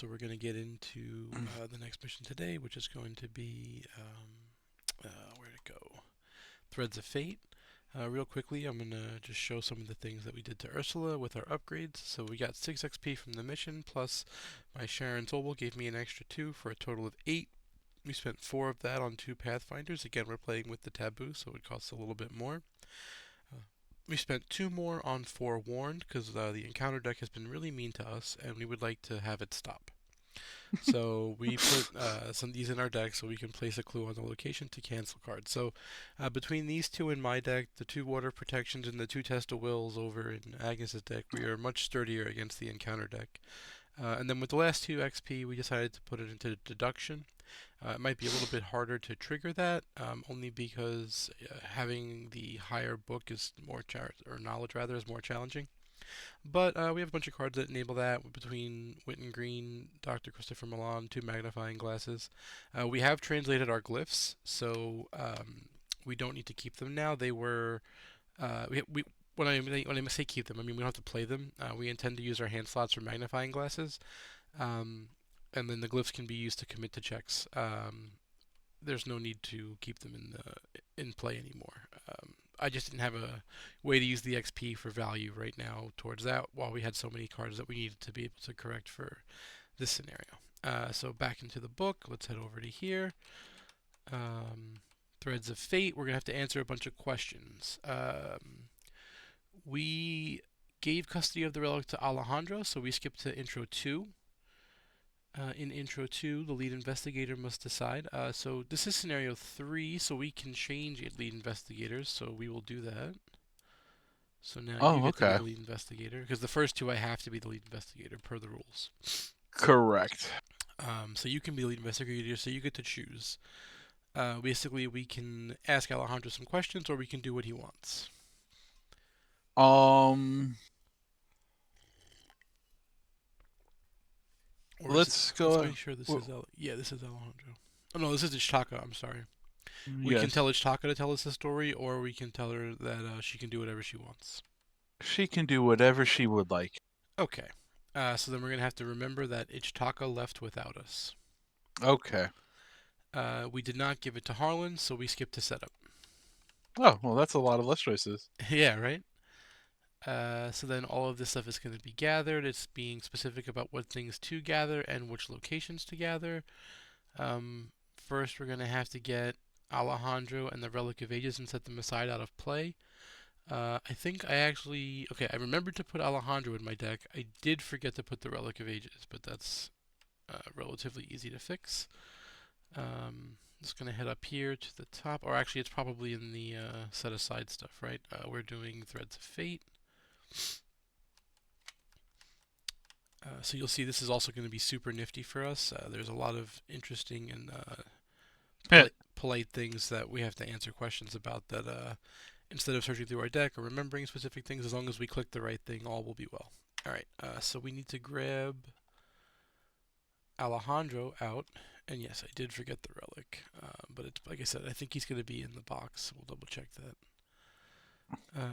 So we're going to get into the next mission today, which is going to be where'd it go? Threads of Fate. Real quickly, I'm going to just show some of the things that we did to Ursula with our upgrades. So we got 6 XP from the mission, plus my Sharon Tobel gave me an extra 2 for a total of 8. We spent 4 of that on 2 Pathfinders. Again, we're playing with the taboo, so it costs a little bit more. We spent 2 more on Forewarned, because the encounter deck has been really mean to us, and we would like to have it stop. So we put some of these in our deck so we can place a clue on the location to cancel cards. So between these 2 in my deck, the 2 water protections and the 2 test of wills over in Agnes's deck, we are much sturdier against the encounter deck. And then with the last 2 XP, we decided to put it into deduction. It might be a little bit harder to trigger that, only because having the higher book is more or knowledge rather is more challenging. But we have a bunch of cards that enable that between Witten Green, Dr. Christopher Milan, 2 magnifying glasses. We have translated our glyphs, so we don't need to keep them now. They were when I say keep them, I mean we don't have to play them. We intend to use our hand slots for magnifying glasses, and then the glyphs can be used to commit to checks. There's no need to keep them in play anymore. I just didn't have a way to use the XP for value right now towards that, while we had so many cards that we needed to be able to correct for this scenario. So back into the book, let's head over to here. Threads of Fate, we're going to have to answer a bunch of questions. We gave custody of the relic to Alejandro, so we skipped to Intro 2. In Intro 2, the lead investigator must decide. So this is Scenario 3, so we can change lead investigators, so we will do that. So now you Oh, get to be okay. the lead investigator, because the first 2 I have to be the lead investigator per the rules. Correct. So you can be the lead investigator, so you get to choose. Basically, we can ask Alejandro some questions, or we can do what he wants. Um, Or is it? let's Let's go. make sure this Well, is yeah, this is Alejandro. Oh no, this is Ichtaka. I'm sorry. We can yes, tell Ichtaka to tell us the story, or we can tell her that she can do whatever she wants. she can do whatever she would like. Okay. So then we're gonna have to remember that Ichtaka left without us. Okay. We did not give it to Harlan, so we skipped to setup. Oh, well, that's a lot of less choices. Yeah, right. So then all of this stuff is going to be gathered. It's being specific about what things to gather and which locations to gather. First, we're going to have to get Alejandro and the Relic of Ages and set them aside out of play. I think I actually... Okay, I remembered to put Alejandro in my deck. I did forget to put the Relic of Ages, but that's relatively easy to fix. Just going to head up here to the top. Or actually, it's probably in the set aside stuff, right? We're doing Threads of Fate. So you'll see this is also going to be super nifty for us. There's a lot of interesting and Yeah. polite things that we have to answer questions about that instead of searching through our deck or remembering specific things, as long as we click the right thing, all will be well. Alright, so we need to grab Alejandro out. And yes, I did forget the relic. But it's, like I said, I think he's going to be in the box. We'll double check that.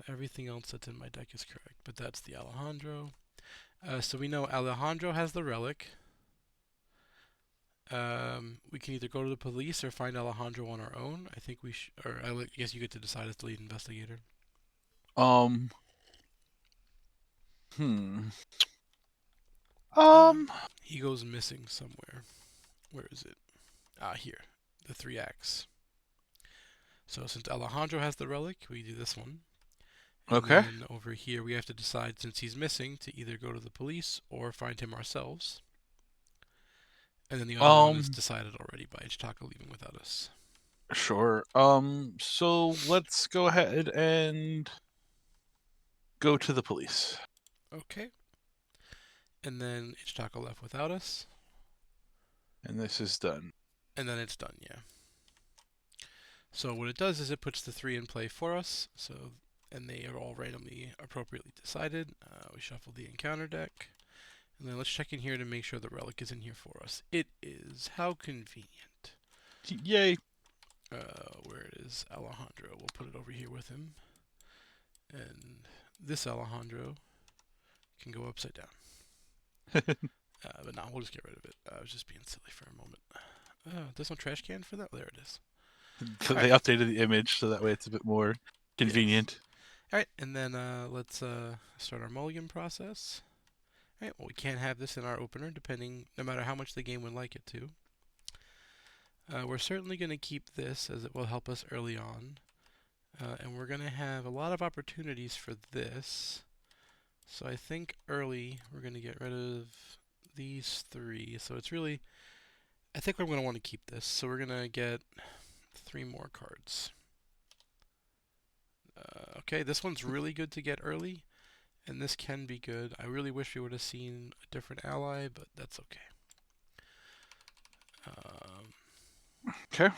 Everything else that's in my deck is correct, but that's the Alejandro. So we know Alejandro has the relic. We can either go to the police or find Alejandro on our own. I think we should, or I guess you get to decide as the lead investigator. Um. Hmm. Um, Um. he goes missing somewhere. Where is it? Ah, here. The 3 acts. So since Alejandro has the relic, we do this one. And Okay. then over here, we have to decide, since he's missing, to either go to the police or find him ourselves. And then the other one is Um. decided already by Ichtaka leaving without us. Sure. So let's go ahead and go to the police. Okay. And then Ichtaka left without us. And this is done. And then it's done, yeah. So what it does is it puts the 3 in play for us. So, and they are all randomly appropriately decided. We shuffle the encounter deck. And then let's check in here to make sure the relic is in here for us. It is. How convenient. Yay. Where it is, Alejandro. We'll put it over here with him. And this Alejandro can go upside down. But no, we'll just get rid of it. I was just being silly for a moment. There's no trash can for that? There it is. So All they right. updated the image so that way it's a bit more Yes. convenient. All right, and then let's start our mulligan process. All right, well, we can't have this in our opener, depending, no matter how much the game would like it to. We're certainly going to keep this, as it will help us early on. And we're going to have a lot of opportunities for this. So I think early, we're going to get rid of these three. So it's really, I think we're going to want to keep this. So we're going to get 3 more cards. Okay, this one's really good to get early, and this can be good. I really wish we would have seen a different ally, but that's okay. Okay.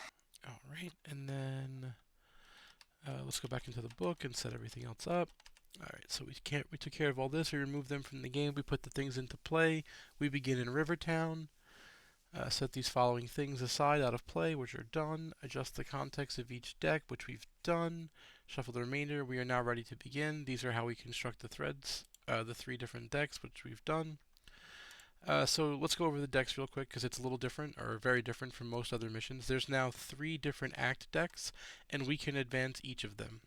All right, and then let's go back into the book and set everything else up. All right, so we took care of all this. We removed them from the game. We put the things into play. We begin in Rivertown. Set these following things aside out of play, which are done. Adjust the context of each deck, which we've done. Shuffle the remainder. We are now ready to begin. These are how we construct the threads, the 3 different decks, which we've done. So let's go over the decks real quick because it's a little different, or very different from most other missions. There's now 3 different Act decks, and we can advance each of them.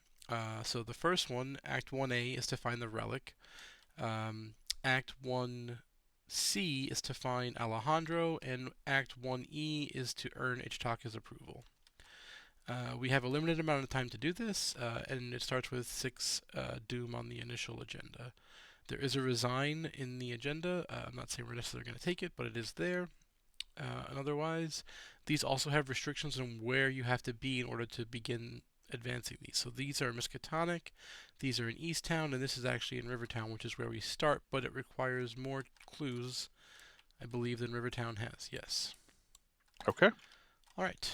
So the first one, Act 1A, is to find the relic. Act 1C is to find Alejandro, and Act 1E is to earn Ichitaka's approval. We have a limited amount of time to do this, and it starts with 6 Doom on the initial agenda. There is a resign in the agenda. I'm not saying we're necessarily going to take it, but it is there. And otherwise, these also have restrictions on where you have to be in order to begin advancing these. So these are Miskatonic, these are in Easttown, and this is actually in Rivertown, which is where we start, but it requires more clues, I believe, than Rivertown has. Yes. Okay. All right.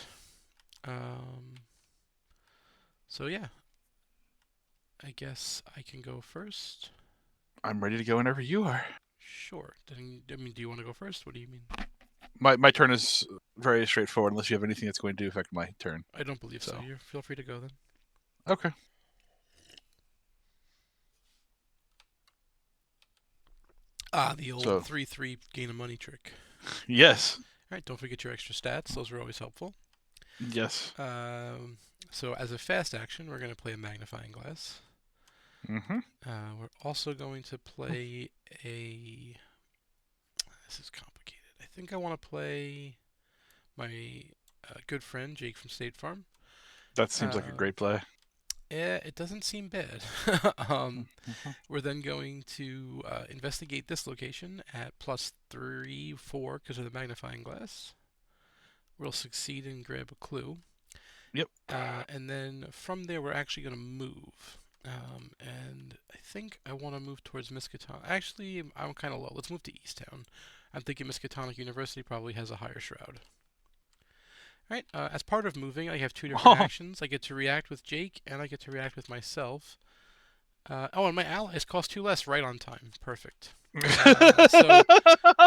So yeah, I guess I can go first. I'm ready to go whenever you are. Sure. Then, I mean, do you want to go first? What do you mean? My turn is very straightforward unless you have anything that's going to affect my turn. I don't believe so. So. You feel free to go then. Okay. Ah, the old So 3/3 gain of money trick. yes. All right, don't forget your extra stats. Those are always helpful. Yes. So as a fast action, we're going to play a magnifying glass. Mm-hmm. We're also going to play a. This is complicated. I think I want to play my good friend Jake from State Farm. That seems like a great play. Yeah, it doesn't seem bad. We're then going to investigate this location at +3, 4 because of the magnifying glass. We'll succeed and grab a clue. Yep. And then from there, we're actually going to move. And I think I want to move towards Miskatonic. Actually, I'm kind of low. Let's move to Easttown. I'm thinking Miskatonic University probably has a higher shroud. All right. As part of moving, I have 2 different actions. I get to react with Jake, and I get to react with myself. Oh, and my allies cost 2 less right on time. Perfect.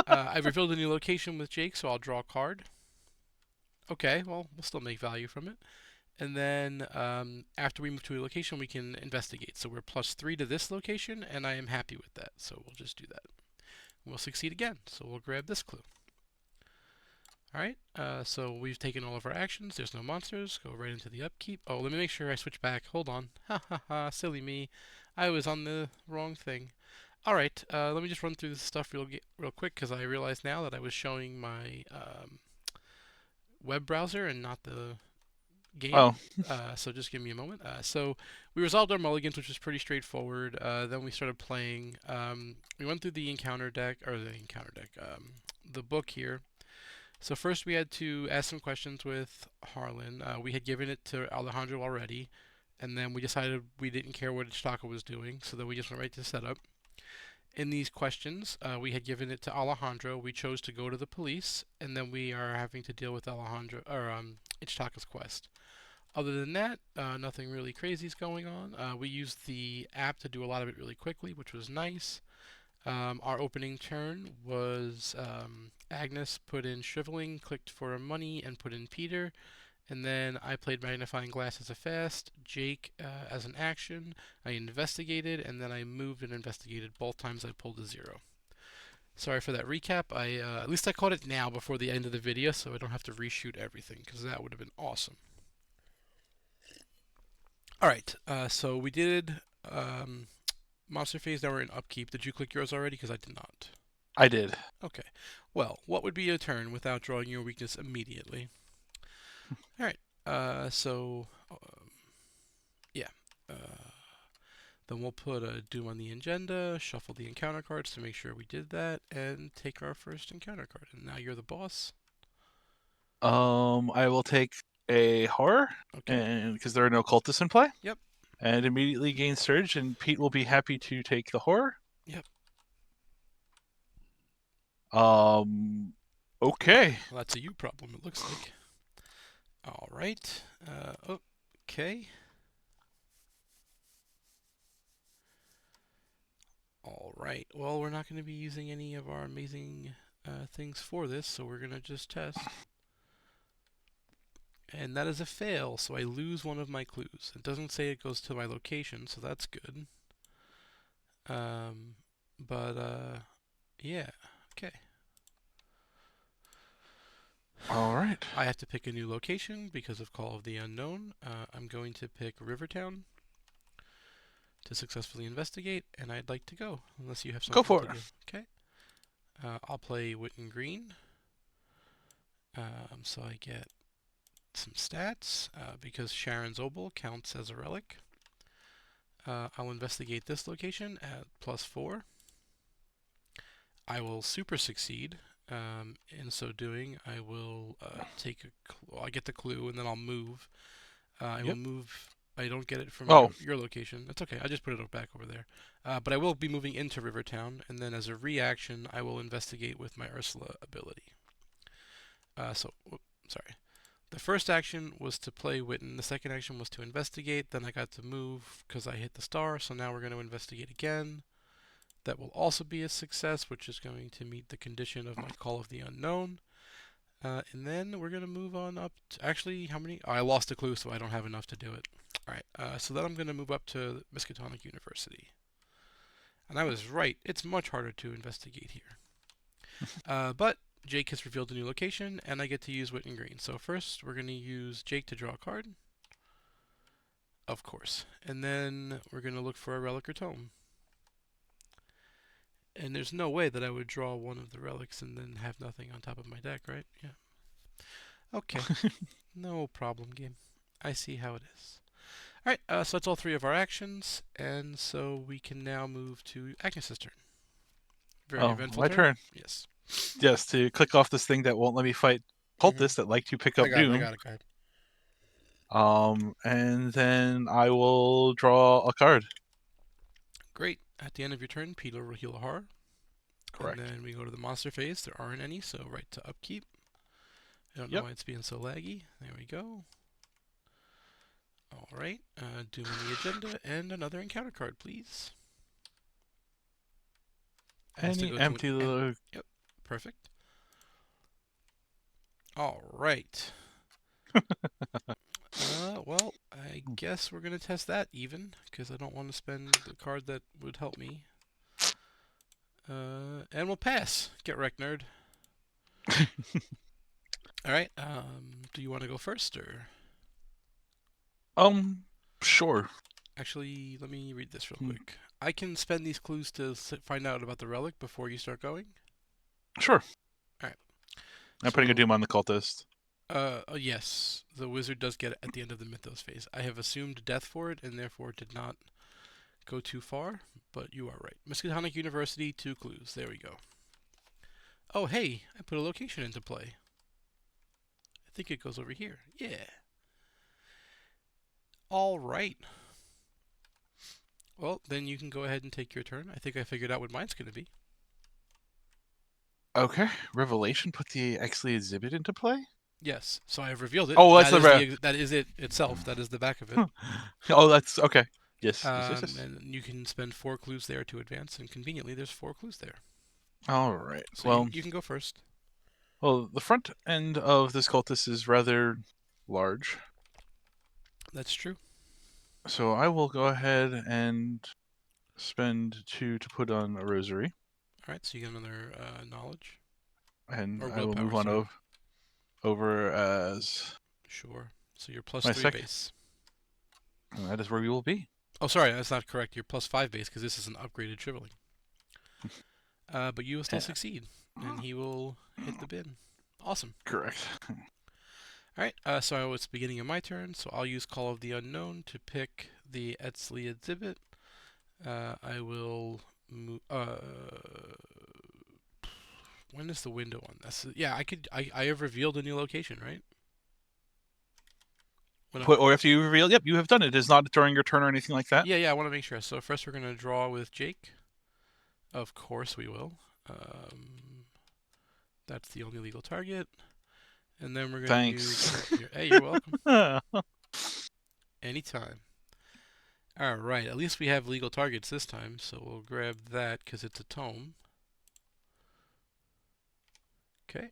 I've revealed a new location with Jake, so I'll draw a card. Okay, well, we'll still make value from it. And then after we move to a location, we can investigate. So we're +3 to this location, and I am happy with that. So we'll just do that. We'll succeed again. So we'll grab this clue. All right, so we've taken all of our actions. There's no monsters. Go right into the upkeep. Oh, let me make sure I switch back. Hold on. Ha ha ha, silly me. I was on the wrong thing. All right, let me just run through this stuff real quick because I realize now that I was showing my web browser and not the game. Oh. So just give me a moment. So we resolved our mulligans, which was pretty straightforward. Then we started playing. We went through the the book here. So first we had to ask some questions with Harlan. We had given it to Alejandro already, and then we decided we didn't care what Ichitaka was doing, so then we just went right to setup. In these questions, we had given it to Alejandro. We chose to go to the police, and then we are having to deal with Ichitaka's quest. Other than that, nothing really crazy is going on. We used the app to do a lot of it really quickly, which was nice. Our opening turn was Agnes put in Shriveling, clicked for money, and put in Peter. And then I played Magnifying Glass as a fast, Jake as an action. I investigated, and then I moved and investigated both times I pulled a 0. Sorry for that recap. At least I caught it now before the end of the video, so I don't have to reshoot everything because that would have been awesome. All right, so we did monster phase. Now we're in upkeep. Did you click yours already? Because I did not. I did. Okay. Well, what would be a turn without drawing your weakness immediately? All right. Yeah. Uh, then we'll put a Doom on the agenda, shuffle the encounter cards to make sure we did that, and take our first encounter card. And now you're the boss. I will take a horror, Okay. and because there are no cultists in play, Yep. and immediately gain surge, and Pete will be happy to take the horror. Yep. Okay. Well, that's a you problem, it looks like. All right. Okay. All right. Well, we're not going to be using any of our amazing things for this, so we're going to just test. And that is a fail, so I lose one of my clues. It doesn't say it goes to my location, so that's good. But yeah, okay. All right. I have to pick a new location because of Call of the Unknown. I'm going to pick Rivertown to successfully investigate, and I'd like to go, unless you have Go something for to it. do. Okay. I'll play Witten Green. So I get some stats because Sharon's Obol counts as a relic. I'll investigate this location at +4. I will super succeed. In so doing, I will take I get the clue, and then I'll move. I will Yep. move. I don't get it from Oh, your location. That's okay. I just put it back over there. But I will be moving into Rivertown, and then as a reaction, I will investigate with my Ursula ability. Sorry. The first action was to play Witten. The second action was to investigate. Then I got to move because I hit the star. So now we're going to investigate again. That will also be a success, which is going to meet the condition of my Call of the Unknown. And then we're going to move on up to, actually, how many? Oh, I lost a clue, so I don't have enough to do it. Alright, so then I'm going to move up to Miskatonic University. And I was right. It's much harder to investigate here. But Jake has revealed a new location, and I get to use Witten Green. So first, we're going to use Jake to draw a card. Of course. And then we're going to look for a relic or tome. And there's no way that I would draw one of the relics and then have nothing on top of my deck, right? Yeah. Okay. No problem, game. I see how it is. Alright, so that's all three of our actions, and so we can now move to Agnes's turn. Very eventful my turn. turn. Yes. Yes, to click off this thing that won't let me fight cultists that like to pick I up got it. I Doom. got it. Go ahead. And then I will draw a card. Great. At the end of your turn, Peter will heal a horror. Correct. And then we go to the monster phase. There aren't any, so right to upkeep. I don't know Yep. why it's being so laggy. There we go. Alright, Doom on the agenda, and another encounter card, please. Has to Any go to empty an Yep, perfect. Alright. Well, I guess we're going to test that even, because I don't want to spend the card that would help me. And we'll pass. Get wrecked, nerd. Alright, do you want to go first, or? Sure. Actually, let me read this real quick. I can spend these clues to find out about the relic before you start going? Sure. Alright. I'm putting a Doom on the cultist. Yes. The wizard does get it at the end of the Mythos phase. I have assumed death for it, and therefore did not go too far, but you are right. Miskatonic University, 2 clues. There we go. Oh, hey, I put a location into play. I think it goes over here. Yeah. All right. Well, then you can go ahead and take your turn. I think I figured out what mine's going to be. Okay. Revelation put the Exley exhibit into play? Yes. So I have revealed it. Oh, that's that is it itself. That is the back of it. Oh, that's okay. Yes. Yes. And you can spend 4 clues there to advance, and conveniently, there's 4 clues there. All right. So Well, you can go first. well, the front end of this cultist is rather large. That's true. So I will go ahead and spend 2 to put on a rosary. Alright, so you get another knowledge. And Or I will willpower, move on sorry. over as Sure. So you're plus my 3 second. base. And that is where we will be. Oh, sorry, that's not correct. You're plus 5 base because this is an upgraded shriveling. But you will still succeed, and he will hit the bin. Awesome. Correct. Alright, so it's the beginning of my turn, so I'll use Call of the Unknown to pick the Etzli exhibit. I will move. When is the window on this? Yeah, I have revealed a new location, right? Or after you reveal, yep, you have done it. It is not during your turn or anything like that. Yeah, I want to make sure. So first we're gonna draw with Jake. Of course we will. That's the only legal target. And then we're gonna Thanks. use. Hey, you're welcome. Anytime. All right. At least we have legal targets this time, so we'll grab that because it's a tome. Okay.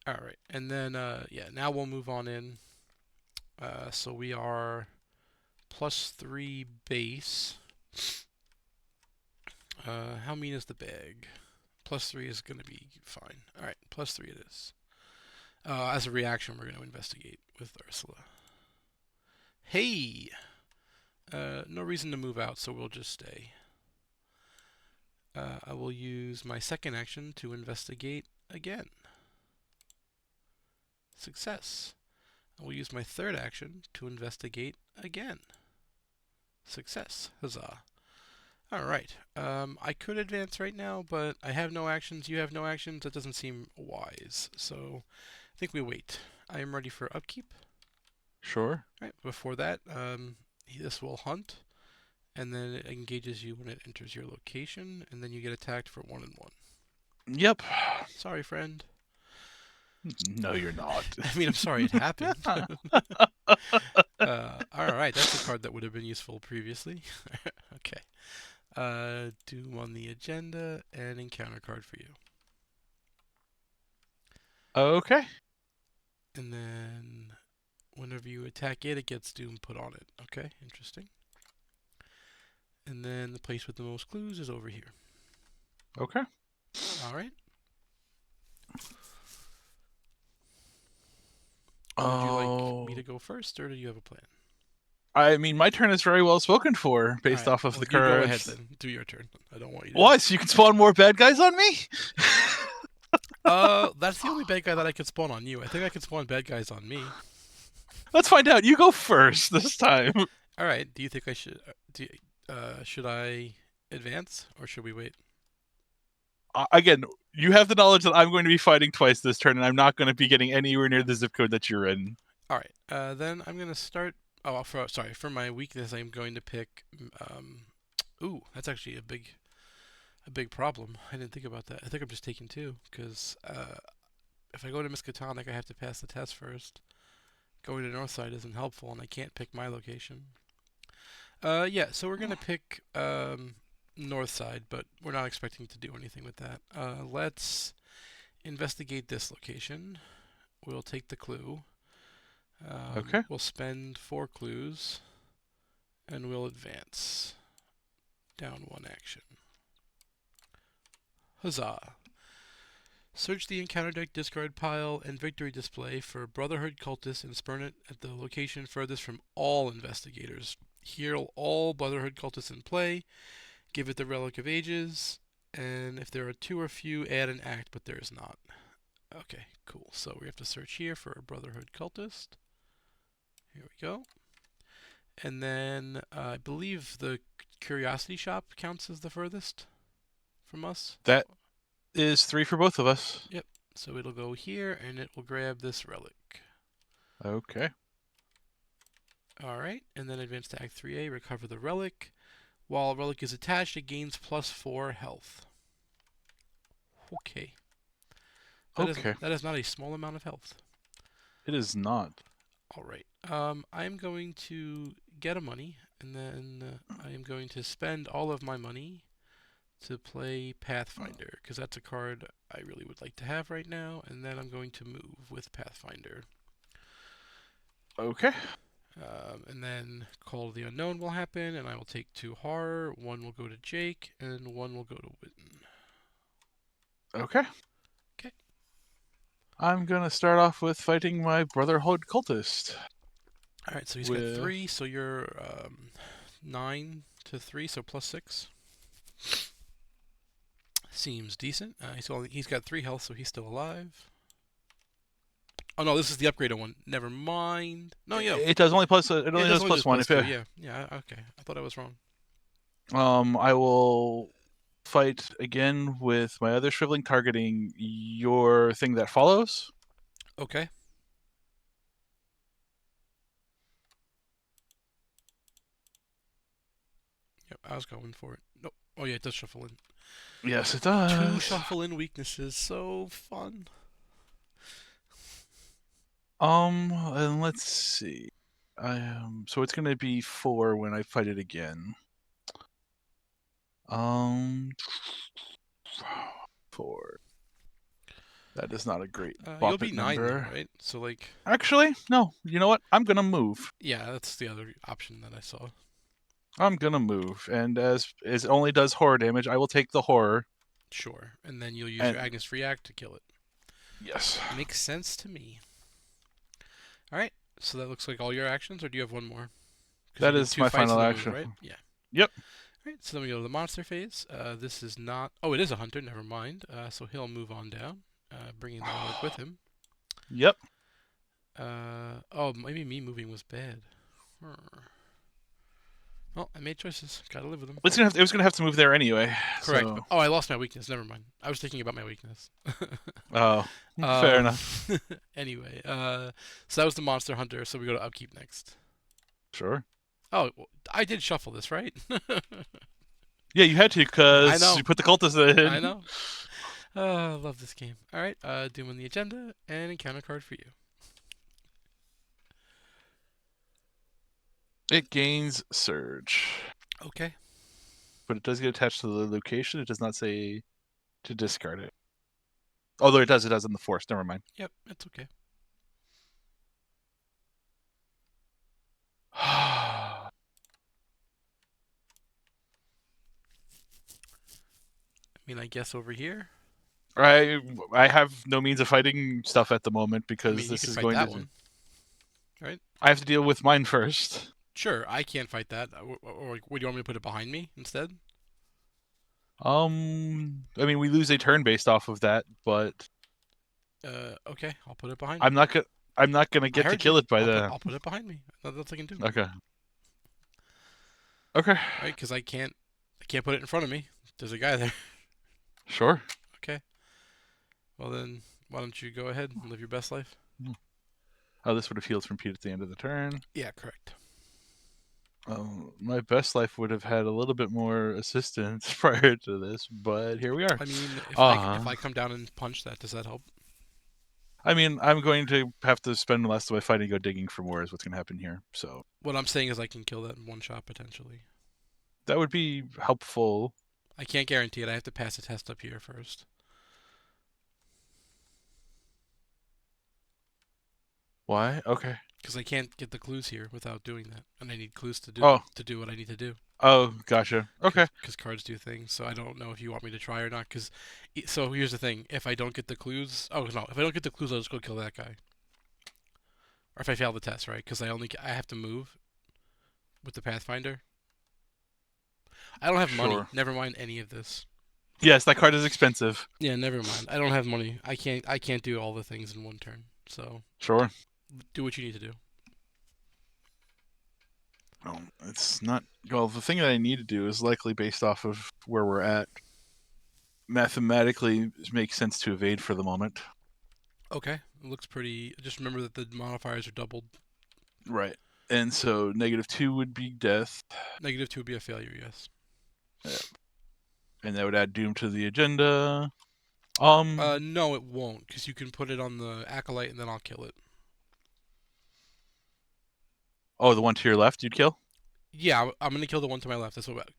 All right, and then yeah, now we'll move on in. So we are plus 3 base. How mean is the bag? Plus 3 is going to be fine. All right, plus 3 it is. As a reaction, we're going to investigate with Ursula. Hey! No reason to move out, so we'll just stay. I will use my second action to investigate again. Success. I will use my third action to investigate again. Success. Huzzah. Alright. I could advance right now, but I have no actions. You have no actions. That doesn't seem wise. So I think we wait. I am ready for upkeep. Sure. Alright, before that, this will hunt, and then it engages you when it enters your location, and then you get attacked for 1 and 1. Yep. Sorry, friend. No, you're not. I mean, I'm sorry it happened. Alright, that's a card that would have been useful previously. Okay. Doom on the agenda, and encounter card for you. Okay. And then whenever you attack it, it gets Doom put on it. Okay, interesting. And then the place with the most clues is over here. Okay. Alright. Would you like me to go first, or do you have a plan? I mean, my turn is very well spoken for based off of well, the you go ahead cards. then. Do your turn. I don't want you to. What? So you can spawn more bad guys on me? That's the only bad guy that I could spawn on you. I think I could spawn bad guys on me. Let's find out. You go first this time. Alright, do you think I should. Should I advance, or should we wait? Again, you have the knowledge that I'm going to be fighting twice this turn, and I'm not going to be getting anywhere near the zip code that you're in. Alright, then I'm going to start. Oh, for my weakness, I'm going to pick. Ooh, that's actually a big problem. I didn't think about that. I think I'm just taking 2, because if I go to Miskatonic, I have to pass the test first. Going to Northside isn't helpful, and I can't pick my location. Yeah, so we're going to pick Northside, but we're not expecting to do anything with that. Let's investigate this location. We'll take the clue. Okay. We'll spend 4 clues, and we'll advance. Down 1 action. Huzzah! Search the encounter deck discard pile and victory display for Brotherhood cultists and spurn it at the location furthest from all investigators. Heal all Brotherhood cultists in play. Give it the Relic of Ages. And if there are 2 or few, add an act, but there is not. Okay, cool. So we have to search here for a Brotherhood cultist. Here we go. And then I believe the Curiosity Shop counts as the furthest from us. That is 3 for both of us. Yep. So it'll go here, and it will grab this relic. Okay. Alright, and then advance to Act 3A, recover the relic. While a relic is attached, it gains plus 4 health. Okay. That is not a small amount of health. It is not. Alright. I'm going to get a money, and then I am going to spend all of my money to play Pathfinder, because that's a card I really would like to have right now, and then I'm going to move with Pathfinder. Okay. And then Call of the Unknown will happen, and I will take 2 horror. 1 will go to Jake, and 1 will go to Witten. Okay. Okay. I'm gonna start off with fighting my Brotherhood cultist. All right, so he's got With 3, so you're 9 to 3, so +6. Seems decent. He's got 3 health, so he's still alive. Oh no, this is the upgraded one. Never mind. No, yo, it does only plus it it only does does only plus does one. plus If 2. Yeah, yeah. Okay, I thought I was wrong. I will fight again with my other shriveling, targeting your thing that follows. Okay. Yep, I was going for it. Nope. Oh yeah, it does shuffle in. Yes, it 2 does. shuffle in weaknesses. So fun. And let's see. So it's gonna be 4 when I fight it again. Um, 4. That is not a great You'll bop be it 9 though, number. right? So like, Actually, no. You know what? I'm gonna move. yeah, that's the other option that I saw. I'm gonna move, and as it only does horror damage, I will take the horror. Sure. And then you'll use And your Agnes React to kill it. yes, Makes sense to me. All right. So that looks like all your actions, or do you have one more? Because you that did is 2 my fights final and a move, action. right? Yeah. Yep. All right. So then we go to the monster phase. This is not. Oh, it is a hunter. Never mind. So he'll move on down, bringing the Warlock with him. Yep. Oh, maybe me moving was bad. Well, I made choices. Gotta live with them. It was gonna have to move there anyway. Correct. So, Oh, I lost my weakness. Never mind. I was thinking about my weakness. oh, fair um. enough. Anyway, so that was the monster hunter. So we go to upkeep next. Sure. Oh, I did shuffle this, right? Yeah, you had to I because know. you put the cultist I in. know. I love this game. All right. Doom on the agenda and encounter card for you. It gains surge, Okay. but it does get attached to the location. It does not say to discard it. Although it does. It does in the force. Never mind. Yep. It's okay. I mean, I guess over here. I have no means of fighting stuff at the moment I because mean, you this could is fight going that to. one, right? I have to deal with mine first. Sure, I can't fight that. Or would you want me to put it behind me instead? I mean, we lose a turn based off of that, but Okay, I'll put it behind I'm me. not gonna. I'm not gonna I get to heard you. kill it by I'll put the. I'll put it behind me. Nothing else I can do. Okay. Okay. Right? Because I can't put it in front of me. There's a guy there. Sure. Okay. Well then, why don't you go ahead and live your best life? Oh, this would have healed from Pete at the end of the turn. Yeah, correct. My best life would have had a little bit more assistance prior to this, but here we are. I mean, if I Uh, come down and punch that, does that help? I mean, I'm going to have to spend the rest of my fighting go digging for more is what's going to happen here. So What I'm saying is I can kill that in one shot potentially. that would be helpful. I can't guarantee it. I have to pass a test up here first. Why? Okay. Because I can't get the clues here without doing that, and I need clues to Oh, do what I need to do. gotcha. Okay. Because cards do things. So I don't know if you want me to try or not. Because so here's the thing: if I don't get the clues, oh no, if I don't get the clues, I'll just go kill that guy. Or if I fail the test, right? Because I have to move with the Pathfinder. I don't have money. Sure. Never mind any of this. Yes, that card is expensive. Yeah, never mind. I don't have money. I can't do all the things in one turn. So Sure. do what you need to do. Well, it's not. Well, the thing that I need to do is likely based off of where we're at. Mathematically, it makes sense to evade for the moment. Okay, it looks pretty. Just remember that the modifiers are doubled. Right. And so -2 would be death. -2 would be a failure. Yes. And that would add doom to the agenda. No, it won't, because you can put it on the acolyte and then I'll kill it. Oh, the one to your left, you'd kill. Yeah, I'm gonna kill the one to my left. That's what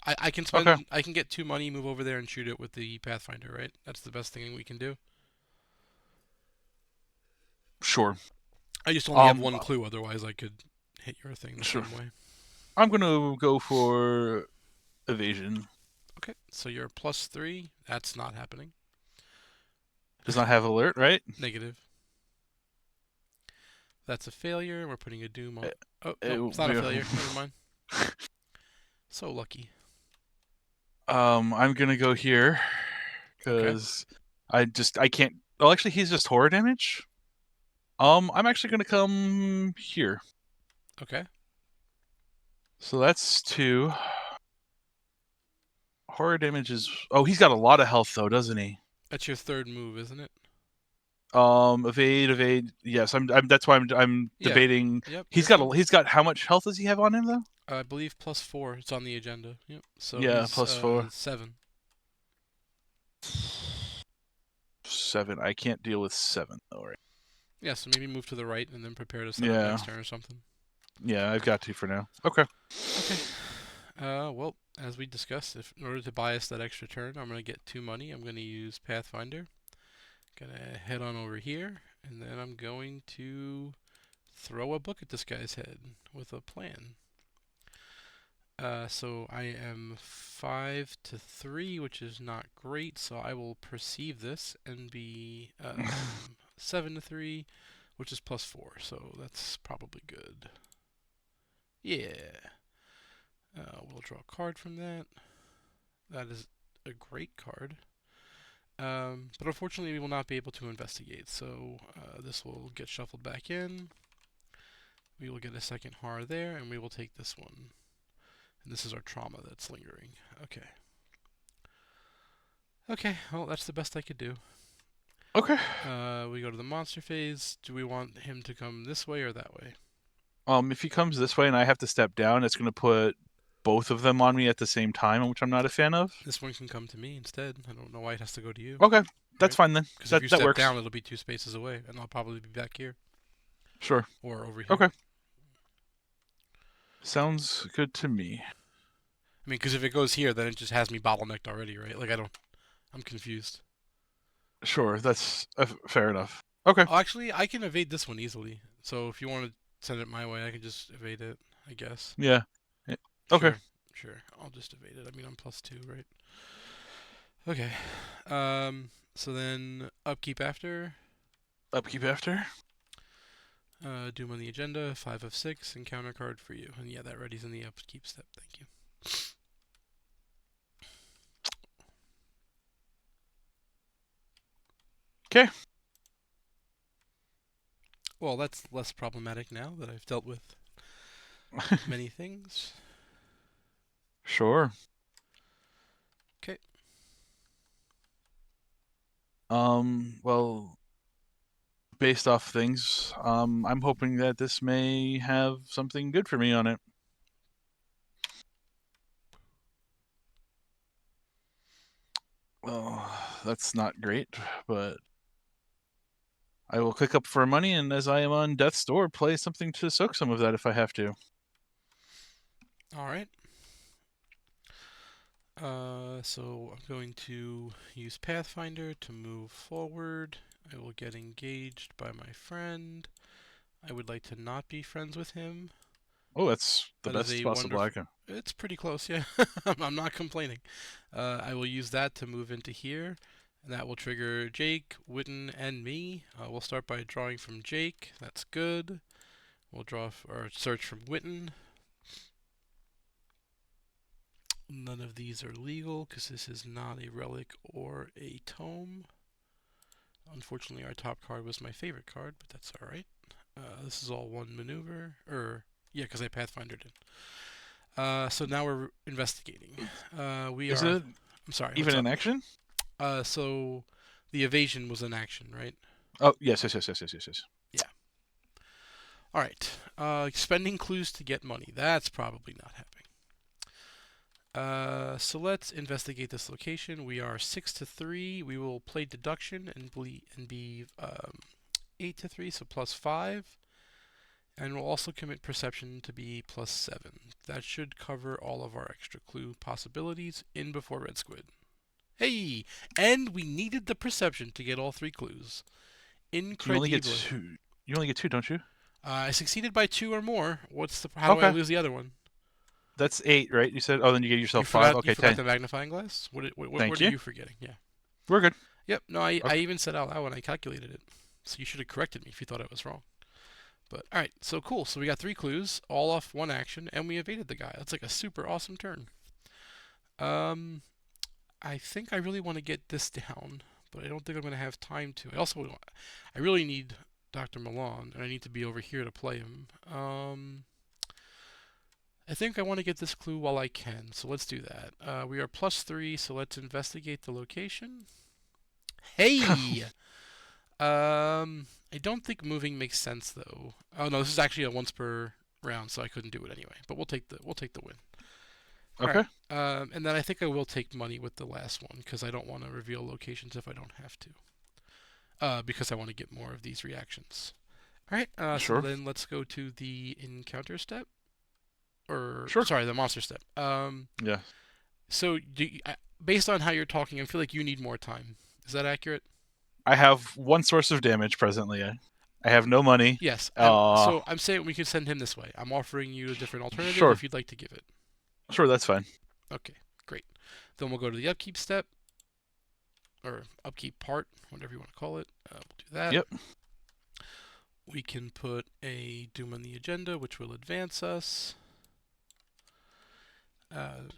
I can Okay. spend. I can get 2 money, move over there, and shoot it with the Pathfinder. Right? That's the best thing we can do. Sure. I just only have Um. one clue. Otherwise, I could hit your thing the Sure. same way. I'm gonna go for evasion. Okay, so you're +3. That's not happening. Does not have alert, right? Negative. That's a failure. We're putting a doom on. It, Oh, it no, will it's not a be- failure. Never mind. So lucky. I'm gonna go here Okay. because I can't. Oh, actually, he's just horror damage. I'm actually gonna come here. Okay. So that's 2. Horror damage is. Oh, he's got a lot of health though, doesn't he? That's your third move, isn't it? Evade. Yes, that's why I'm Yeah. debating. Yep, He's you're got fine. he's got how much health does he have on him though? I believe +4. It's on the agenda. Yep. So Yeah, he's +4. 7. 7. I can't deal with 7 though, right? Yeah, so maybe move to the right and then prepare to set up Yeah, next turn or something. yeah, I've got to for now. Okay. Okay. Well, as we discussed, if in order to buy us that extra turn, I'm gonna get 2 money. I'm gonna use Pathfinder. Gonna head on over here, and then I'm going to throw a book at this guy's head with a plan. So I am 5-3, which is not great. So I will perceive this and be 7-3, which is +4. So that's probably good. Yeah. We'll draw a card from that. That is a great card. But unfortunately, we will not be able to investigate. So this will get shuffled back in. We will get a second horror there, and we will take this one. And this is our trauma that's lingering. Okay. Okay, well, that's the best I could do. Okay. We go to the monster phase. Do we want him to come this way or that way? If he comes this way and I have to step down, it's gonna put both of them on me at the same time, which I'm not a fan of. This one can come to me instead. I don't know why it has to go to you. Okay, that's Right? fine then. Because if That you that step works. down, it'll be 2 spaces away, and I'll probably be back here Sure. or over here. Okay. Sounds good to me. I mean, because if it goes here, then it just has me bottlenecked already, right? Like, I'm confused. Sure, that's fair enough. Okay. Oh, actually, I can evade this one easily. So if you want to send it my way, I can just evade it, I guess. Yeah. Yeah. Okay. Sure, sure. I'll just evade it. I mean, I'm +2, right? Okay. So then upkeep after. Upkeep after. Doom on the agenda. 5 of 6. Encounter card for you. And yeah, that ready's in the upkeep step. Thank you. Okay. Well, that's less problematic now that I've dealt with many things. Sure. Okay. Well, based off things, I'm hoping that this may have something good for me on it. Well, that's not great, but I will click up for money, and as I am on death's door, play something to soak some of that if I have to. All right. So I'm going to use Pathfinder to move forward. I will get engaged by my friend. I would like to not be friends with him. Oh, that's the That is best a possible wonderful. outcome. It's pretty close, yeah. I'm not complaining. I will use that to move into here, and that will trigger Jake, Witten, and me. We'll start by drawing from Jake. That's good. We'll draw or search from Witten. None of these are legal because this is not a relic or a tome. Unfortunately, our top card was my favorite card, but that's all right. This is all one maneuver, yeah, because I Pathfindered it. So now we're investigating. We Is are. it I'm sorry. What's even up? in action? So the evasion was an action, right? Oh, yes. Yeah. All right. Spending clues to get money. That's probably not happening. So let's investigate this location. We are 6-3. We will play deduction and be 8-3, so +5. And we'll also commit perception to be +7. That should cover all of our extra clue possibilities in before Red Squid. Hey! And we needed the perception to get all 3 clues. You only get Incredible. 2. You only get 2, don't you? I succeeded by 2 or more. How do I Okay. lose the other one? That's 8, right? You said. Oh, then you get You yourself 5. forgot. You Okay, forgot 10. the magnifying glass. What Thank are you. you forgetting? Yeah. We're good. Yep. No, I Okay. even said out loud when I calculated it. So you should have corrected me if you thought I was wrong. But all right, so cool. So we got 3 clues, all off one action, and we evaded the guy. That's like a super awesome turn. Um, I think I really want to get this down, but I don't think I'm going to have time to. I really need Dr. Milan, and I need to be over here to play him. I think I want to get this clue while I can, so let's do that. We are +3, so let's investigate the location. Hey! I don't think moving makes sense though. Oh no, this is actually a once per round, so I couldn't do it anyway. But we'll take the win. All right. Okay. And then I think I will take money with the last one because I don't want to reveal locations if I don't have to. Because I want to get more of these reactions. All right. So Sure. then let's go to the encounter step, or Sure. sorry, the monster step. Yeah. So based on how you're talking, I feel like you need more time. Is that accurate? I have one source of damage presently. I have no money. Yes. Uh, So I'm saying we could send him this way. I'm offering you a different alternative sure. if you'd like to give it. Sure, that's fine. Okay, great. Then we'll go to the upkeep step, or upkeep part, whatever you want to call it. We'll do that. Yep. We can put a Doom on the agenda, which will advance us.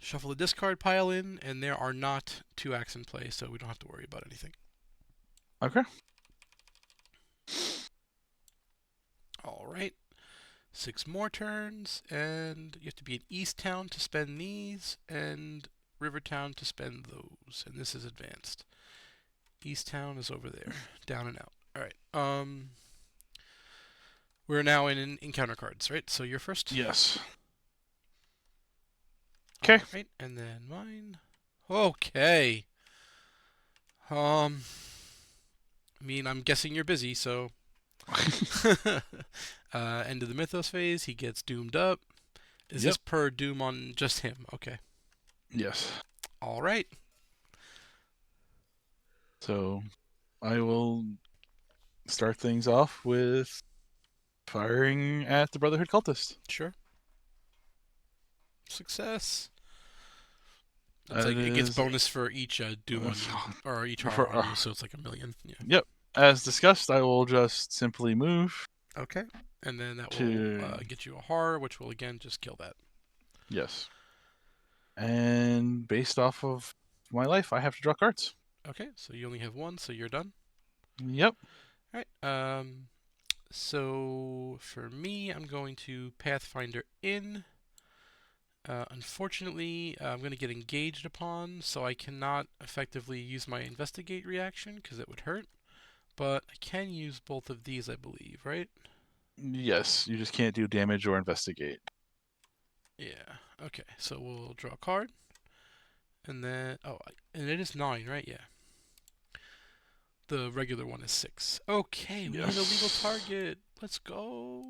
Shuffle the discard pile in, and there are not 2 acts in play, so we don't have to worry about anything. Okay. All right. 6 more turns, and you have to be in East Town to spend these, and Rivertown to spend those. And this is advanced. East Town is over there, down and out. All right. We're now in encounter cards, right? So you're first. Yes. All Okay. right, and then mine. Okay. I mean, I'm guessing you're busy, so. End of the Mythos phase. He gets doomed up. Is Yep. this per doom on just him? Okay. Yes. All right. So I will start things off with firing at the Brotherhood cultist. Sure. Success. It's That like it gets is bonus for each doom on you, or each horror for, on you, so it's like 1,000,000. Yeah. yep. As discussed, I will just simply move Okay. And then that will to get you a horror, which will again just kill that. yes. And based off of my life, I have to draw cards. Okay. So you only have one, so you're done. Yep. All right. So for me, I'm going to Pathfinder in. Unfortunately, I'm going to get engaged upon, so I cannot effectively use my investigate reaction because it would hurt. But I can use both of these, I believe, right? Yes. You just can't do damage or investigate. Yeah. Okay. So we'll draw a card, and then and it is 9, right? Yeah. The regular one is 6. Okay, we hit a legal Yes. target. Let's go.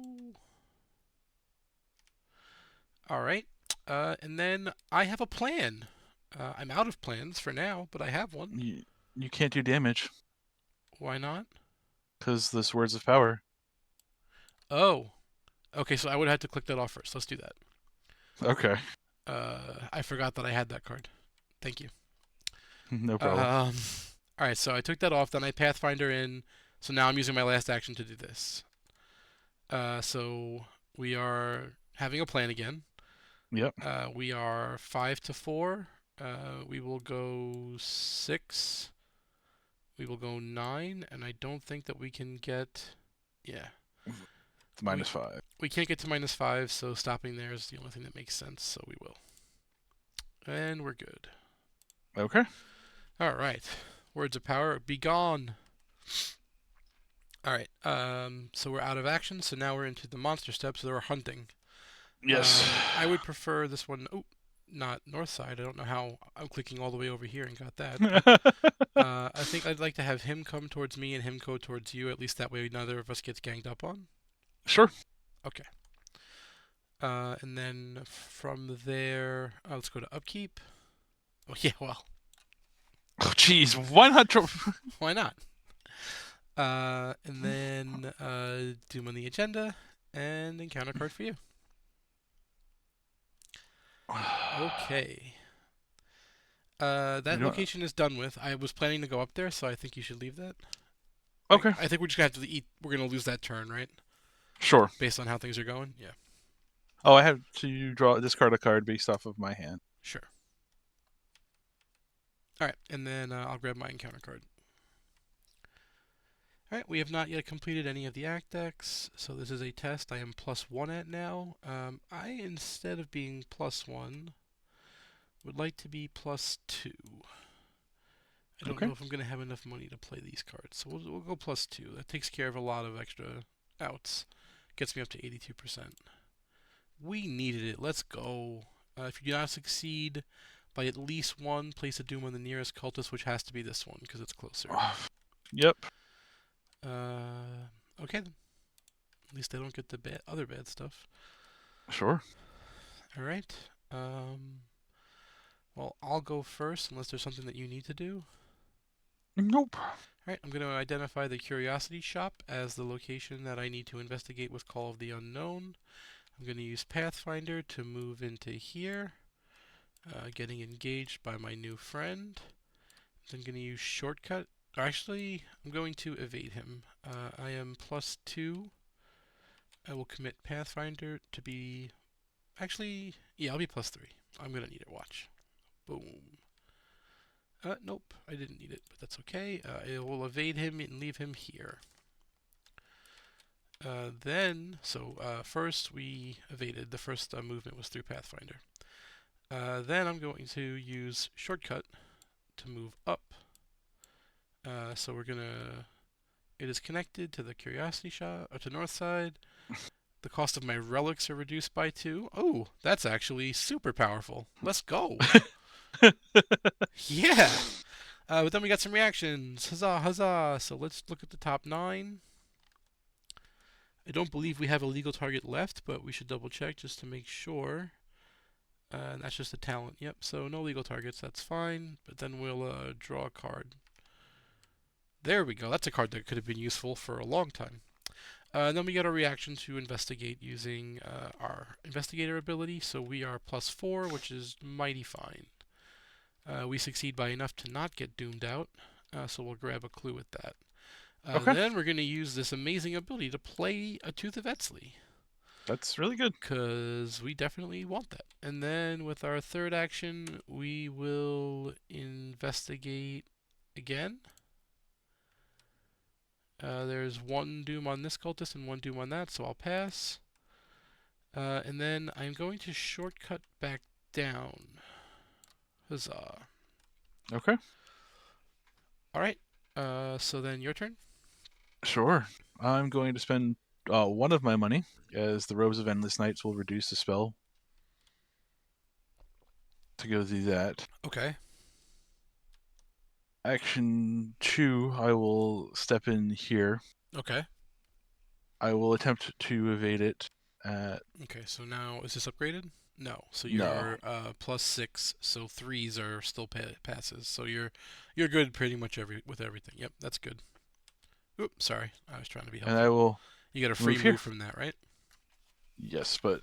All right. And then I have a plan. I'm out of plans for now, but I have one. You can't do damage Why not? because this words of power. Oh. Okay, so I would have to click that off first. Let's do that. Okay. I forgot that I had that card. Thank you. No problem. All right, so I took that off. Then I Pathfinder in. So now I'm using my last action to do this. So we are having a plan again. Yep. We are 5 to 4. We will go 6. We will go 9, and I don't think that we can get. Yeah. It's -5. We can't get to -5, so stopping there is the only thing that makes sense. So we will. And we're good. Okay. All right. Words of power, be gone. All right. So we're out of action. So now we're into the monster steps. So we're hunting. Yes. I would prefer this one. Oh, not north side. I don't know how I'm clicking all the way over here and got that. But, I think I'd like to have him come towards me and him go towards you. At least that way neither of us gets ganged up on. Sure. Okay. And then from there, let's go to upkeep. Oh yeah, well, Oh, jeez. Why not? why not? And then Doom on the agenda and encounter card for you. Okay. You That don't. location is done with. I was planning to go up there, so I think you should leave that. Okay. I think we're just gonna have to eat. We're gonna lose that turn, right? Sure. Based on how things are going. Yeah, Oh, I have to discard a card based off of my hand. sure. All right, and then I'll grab my encounter card. All right, we have not yet completed any of the act decks, so this is a test. I am +1 at now. Instead of being +1, would like to be +2. I don't Okay. know if I'm going to have enough money to play these cards, so we'll go +2. That takes care of a lot of extra outs. Gets me up to 82%. We needed it. Let's go. If you do not succeed by at least one, place a doom on the nearest cultist, which has to be this one because it's closer. Yep. Okay then. At least I don't get the other bad stuff. Sure. All right. Well, I'll go first unless there's something that you need to do. Nope. All right. I'm going to identify the Curiosity Shop as the location that I need to investigate with Call of the Unknown. I'm going to use Pathfinder to move into here, getting engaged by my new friend. I'm going to use Shortcut. Actually, I'm going to evade him. I am +2. I will commit Pathfinder to be. Actually, yeah, I'll be +3. I'm going to need it. Watch. Boom. Nope, I didn't need it, but that's okay. I will evade him and leave him here. First we evaded. The first movement was through Pathfinder. Then I'm going to use Shortcut to move up. So we're gonna. It is connected to the Curiosity Shop, to North Side. The cost of my relics are reduced by 2. Oh, that's actually super powerful. Let's go. Yeah. But then we got some reactions. Huzzah, huzzah. So let's look at the top 9. I don't believe we have a legal target left, but we should double check just to make sure. That's just a talent. Yep, so no legal targets. That's fine. But then we'll draw a card. There we go. That's a card that could have been useful for a long time. And then we get a reaction to investigate using our investigator ability. So we are +4, which is mighty fine. We succeed by enough to not get doomed out. So we'll grab a clue with that. Okay. Then we're going to use this amazing ability to play a Tooth of Etzli. That's really good. Because we definitely want that. And then with our third action, we will investigate again. There's one doom on this cultist and one doom on that, so I'll pass. And then I'm going to shortcut back down. Huzzah. Okay. Alright, so then your turn. Sure. I'm going to spend one of my money, as the Robes of Endless Nights will reduce the spell to go do that. Okay. Action 2, I will step in here. Okay. I will attempt to evade it. Okay, so now is this upgraded? No. So No. you're +6, so threes are still passes. So you're good pretty much with everything. Yep, that's good. Oops, sorry. I was trying to be And I helpful. will You got a free move here. move from that, right? Yes, but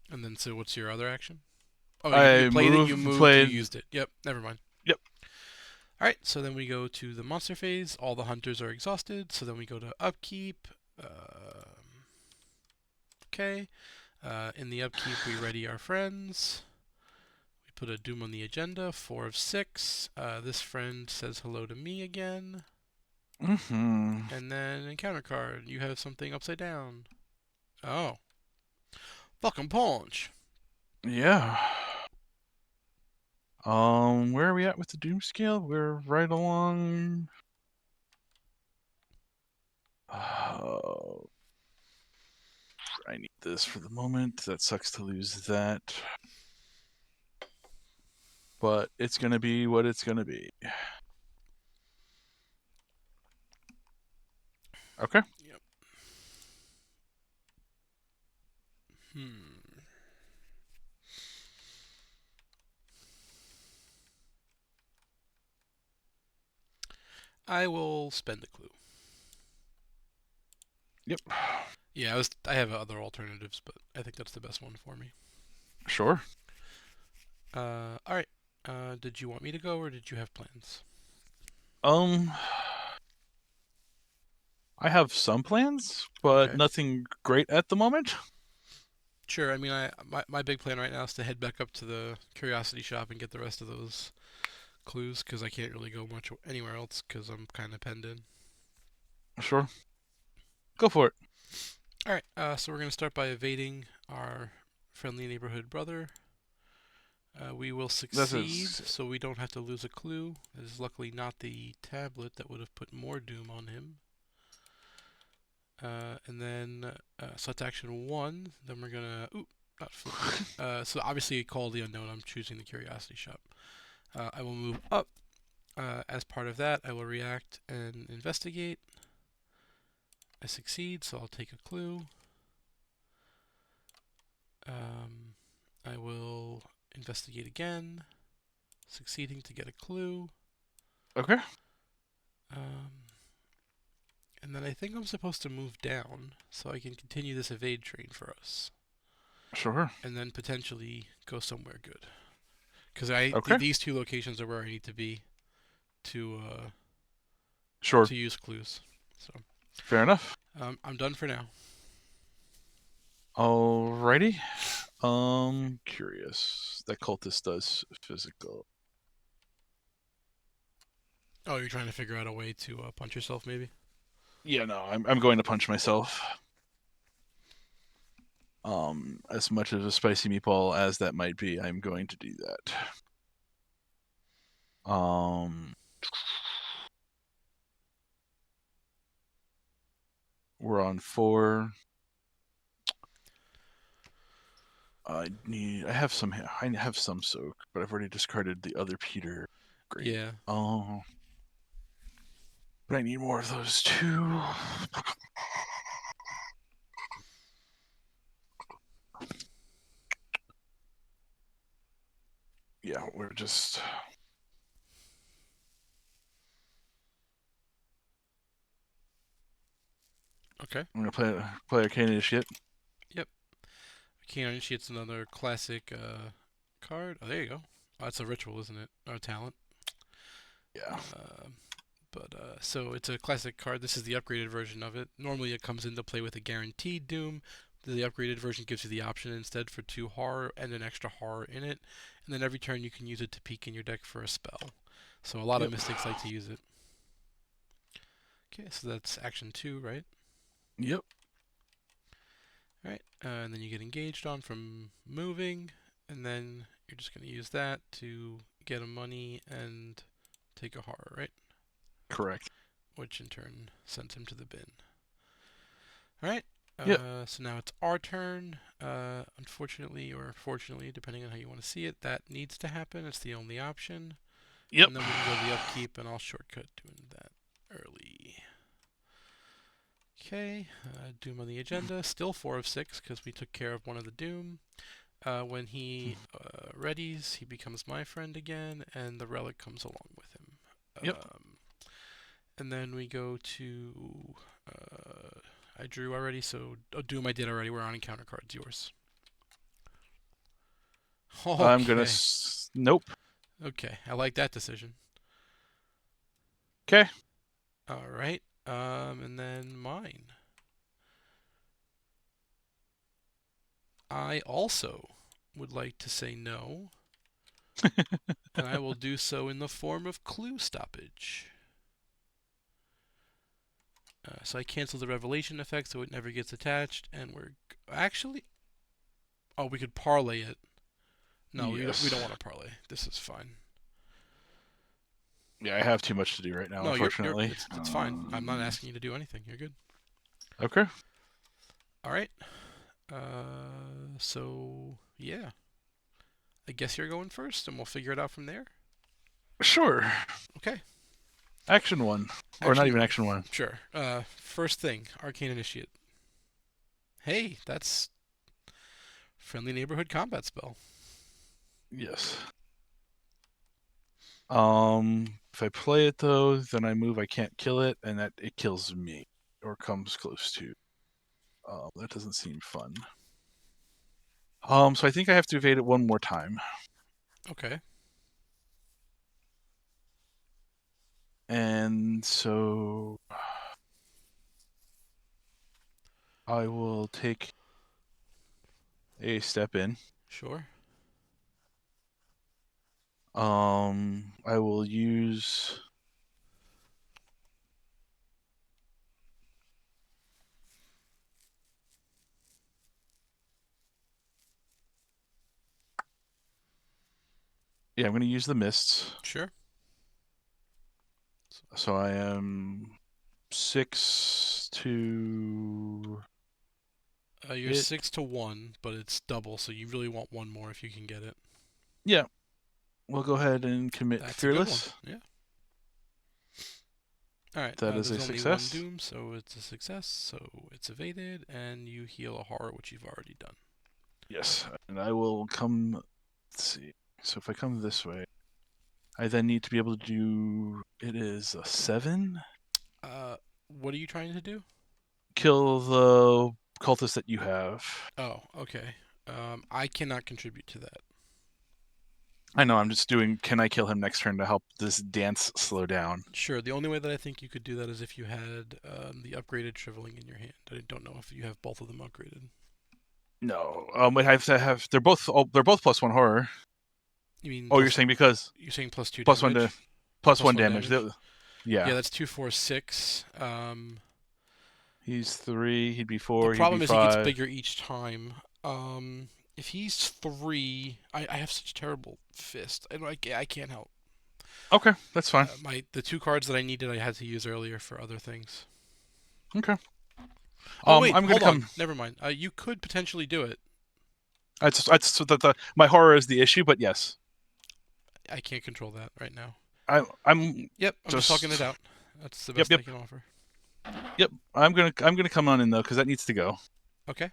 And then so what's your other action? Oh, you I played it, you moved, you played. used it. Yep, never mind. Yep. All right, so then we go to the monster phase. All the hunters are exhausted, so then we go to upkeep. Okay. In the upkeep, we ready our friends. We put a doom on the agenda. 4 of 6. This friend says hello to me again. Mm-hmm. And then encounter card. You have something upside down. Oh. Fucking punch. Yeah. Where are we at with the doom scale? We're right along. I need this for the moment. That sucks to lose that. But it's gonna be what it's gonna be. Okay. Yep. Hmm. I will spend a clue. Yep. Yeah, I have other alternatives, but I think that's the best one for me. Sure. All right. Did you want me to go, or did you have plans? Um, I have some plans, but Okay. nothing great at the moment. Sure. I mean, my big plan right now is to head back up to the curiosity shop and get the rest of those clues because I can't really go much anywhere else because I'm kind of penned in. Sure, go for it. All right. So we're gonna start by evading our friendly neighborhood brother. We will This succeed, is so we don't have to lose a clue. It is luckily not the tablet that would have put more doom on him. And then, so that's action one. Then we're gonna, ooh, not flip yet. So obviously, call the unknown. I'm choosing the curiosity shop. I will move up. As part of that, I will react and investigate. I succeed, so I'll take a clue. Um, I will investigate again, succeeding to get a clue. okay. Um, and then I think I'm supposed to move down so I can continue this evade train for us, Sure. and then potentially go somewhere good. Because Okay. these two locations are where I need to be to Sure. to use clues. So Fair enough. I'm done for now. Alrighty. Curious. That cultist does physical. Oh, you're trying to figure out a way to punch yourself, maybe? Yeah, no, I'm going to punch myself. As much of a spicy meatball as that might be, I'm going to do that. We're on 4. I have some soak, but I've already discarded the other Peter. Great. Yeah. Oh, but I need more of those too. Yeah, we're just. Okay. I'm gonna play Arcane Initiate. Yep. Keen Initiate's another classic card. Oh, there you go. Oh, that's a ritual, isn't it? Or a talent. Yeah. Uh, but so it's a classic card. This is the upgraded version of it. Normally, it comes into play with a guaranteed doom. The upgraded version gives you the option instead for 2 horror and an extra horror in it. And then every turn you can use it to peek in your deck for a spell. So a lot of Yep. mystics like to use it. Okay, so that's action 2, right? Yep. Right, and then you get engaged on from moving, and then you're just going to use that to get a money and take a horror, right? Correct. Which in turn sends him to the bin. All right. Yep. So now it's our turn. Unfortunately, or fortunately, depending on how you want to see it, that needs to happen. It's the only option. Yep. And then we can go to the upkeep, and I'll shortcut doing that early. Okay, Doom on the agenda. Still 4 of 6 because we took care of one of the Doom. When he readies, he becomes my friend again, and the relic comes along with him. Yep. And then we go to. I drew already, so Doom I did already. We're on encounter cards. Yours. I'm gonna. Okay. Nope. Okay. I like that decision. Okay. All right. And then mine. I also would like to say no, and I will do so in the form of clue stoppage. So I cancel the revelation effect so it never gets attached, and we're actually. Oh, we could parlay it. No, we don't Yes. want to parlay. This is fine. Yeah, I have too much to do right now, No, you're unfortunately. it's fine. I'm not asking you to do anything. You're good. Okay. All right. So yeah, I guess you're going first, and we'll figure it out from there. Sure. Okay. Action 1. Or not Action even one. action 1. Sure. First thing, Arcane Initiate. Hey, that's friendly neighborhood combat spell. Yes. If I play it though, then I move, I can't kill it, and that it kills me. Or comes close to. That doesn't seem fun. So I think I have to evade it one more time. Okay. And so I will take a step in. Sure. I will use. Yeah, I'm going to use the mists. Sure. So I am 6 to You're hit. 6 to 1, but it's double, so you really want one more if you can get it. Yeah, we'll go ahead and commit That's a good one. fearless. Yeah. All right. That is a There's only one success. doom, so it's a success. So it's evaded, and you heal a horror, which you've already done. Yes, and I will come. Let's see. So if I come this way, I then need to be able to do. It is a 7. What are you trying to do? Kill the cultist that you have. Oh, okay. I cannot contribute to that. I know. I'm just doing. Can I kill him next turn to help this dance slow down? Sure. The only way that I think you could do that is if you had the upgraded shriveling in your hand. I don't know if you have both of them upgraded. No. I have to have. They're both. Oh, they're both +1 horror. You mean Oh, you're plus? saying because You're saying +2 +1 to damage? plus Plus one one damage. damage. Yeah, Yeah. that's 2, 4, 6. He's 3. He'd be The 4. He'd be problem is he gets 5. bigger each time. If he's 3, I have such terrible fist. I can't help. Okay, that's fine. The 2 cards that I needed, I had to use earlier for other things. Okay. Oh wait, I'm gonna hold on. come. Never mind. You could potentially do it. That's my horror is the issue, but yes, I can't control that right now. I'm Yep, I'm just talking just. it out. That's the Yep, best yep, I can offer. yep. I'm gonna come on in though because that needs to go. Okay,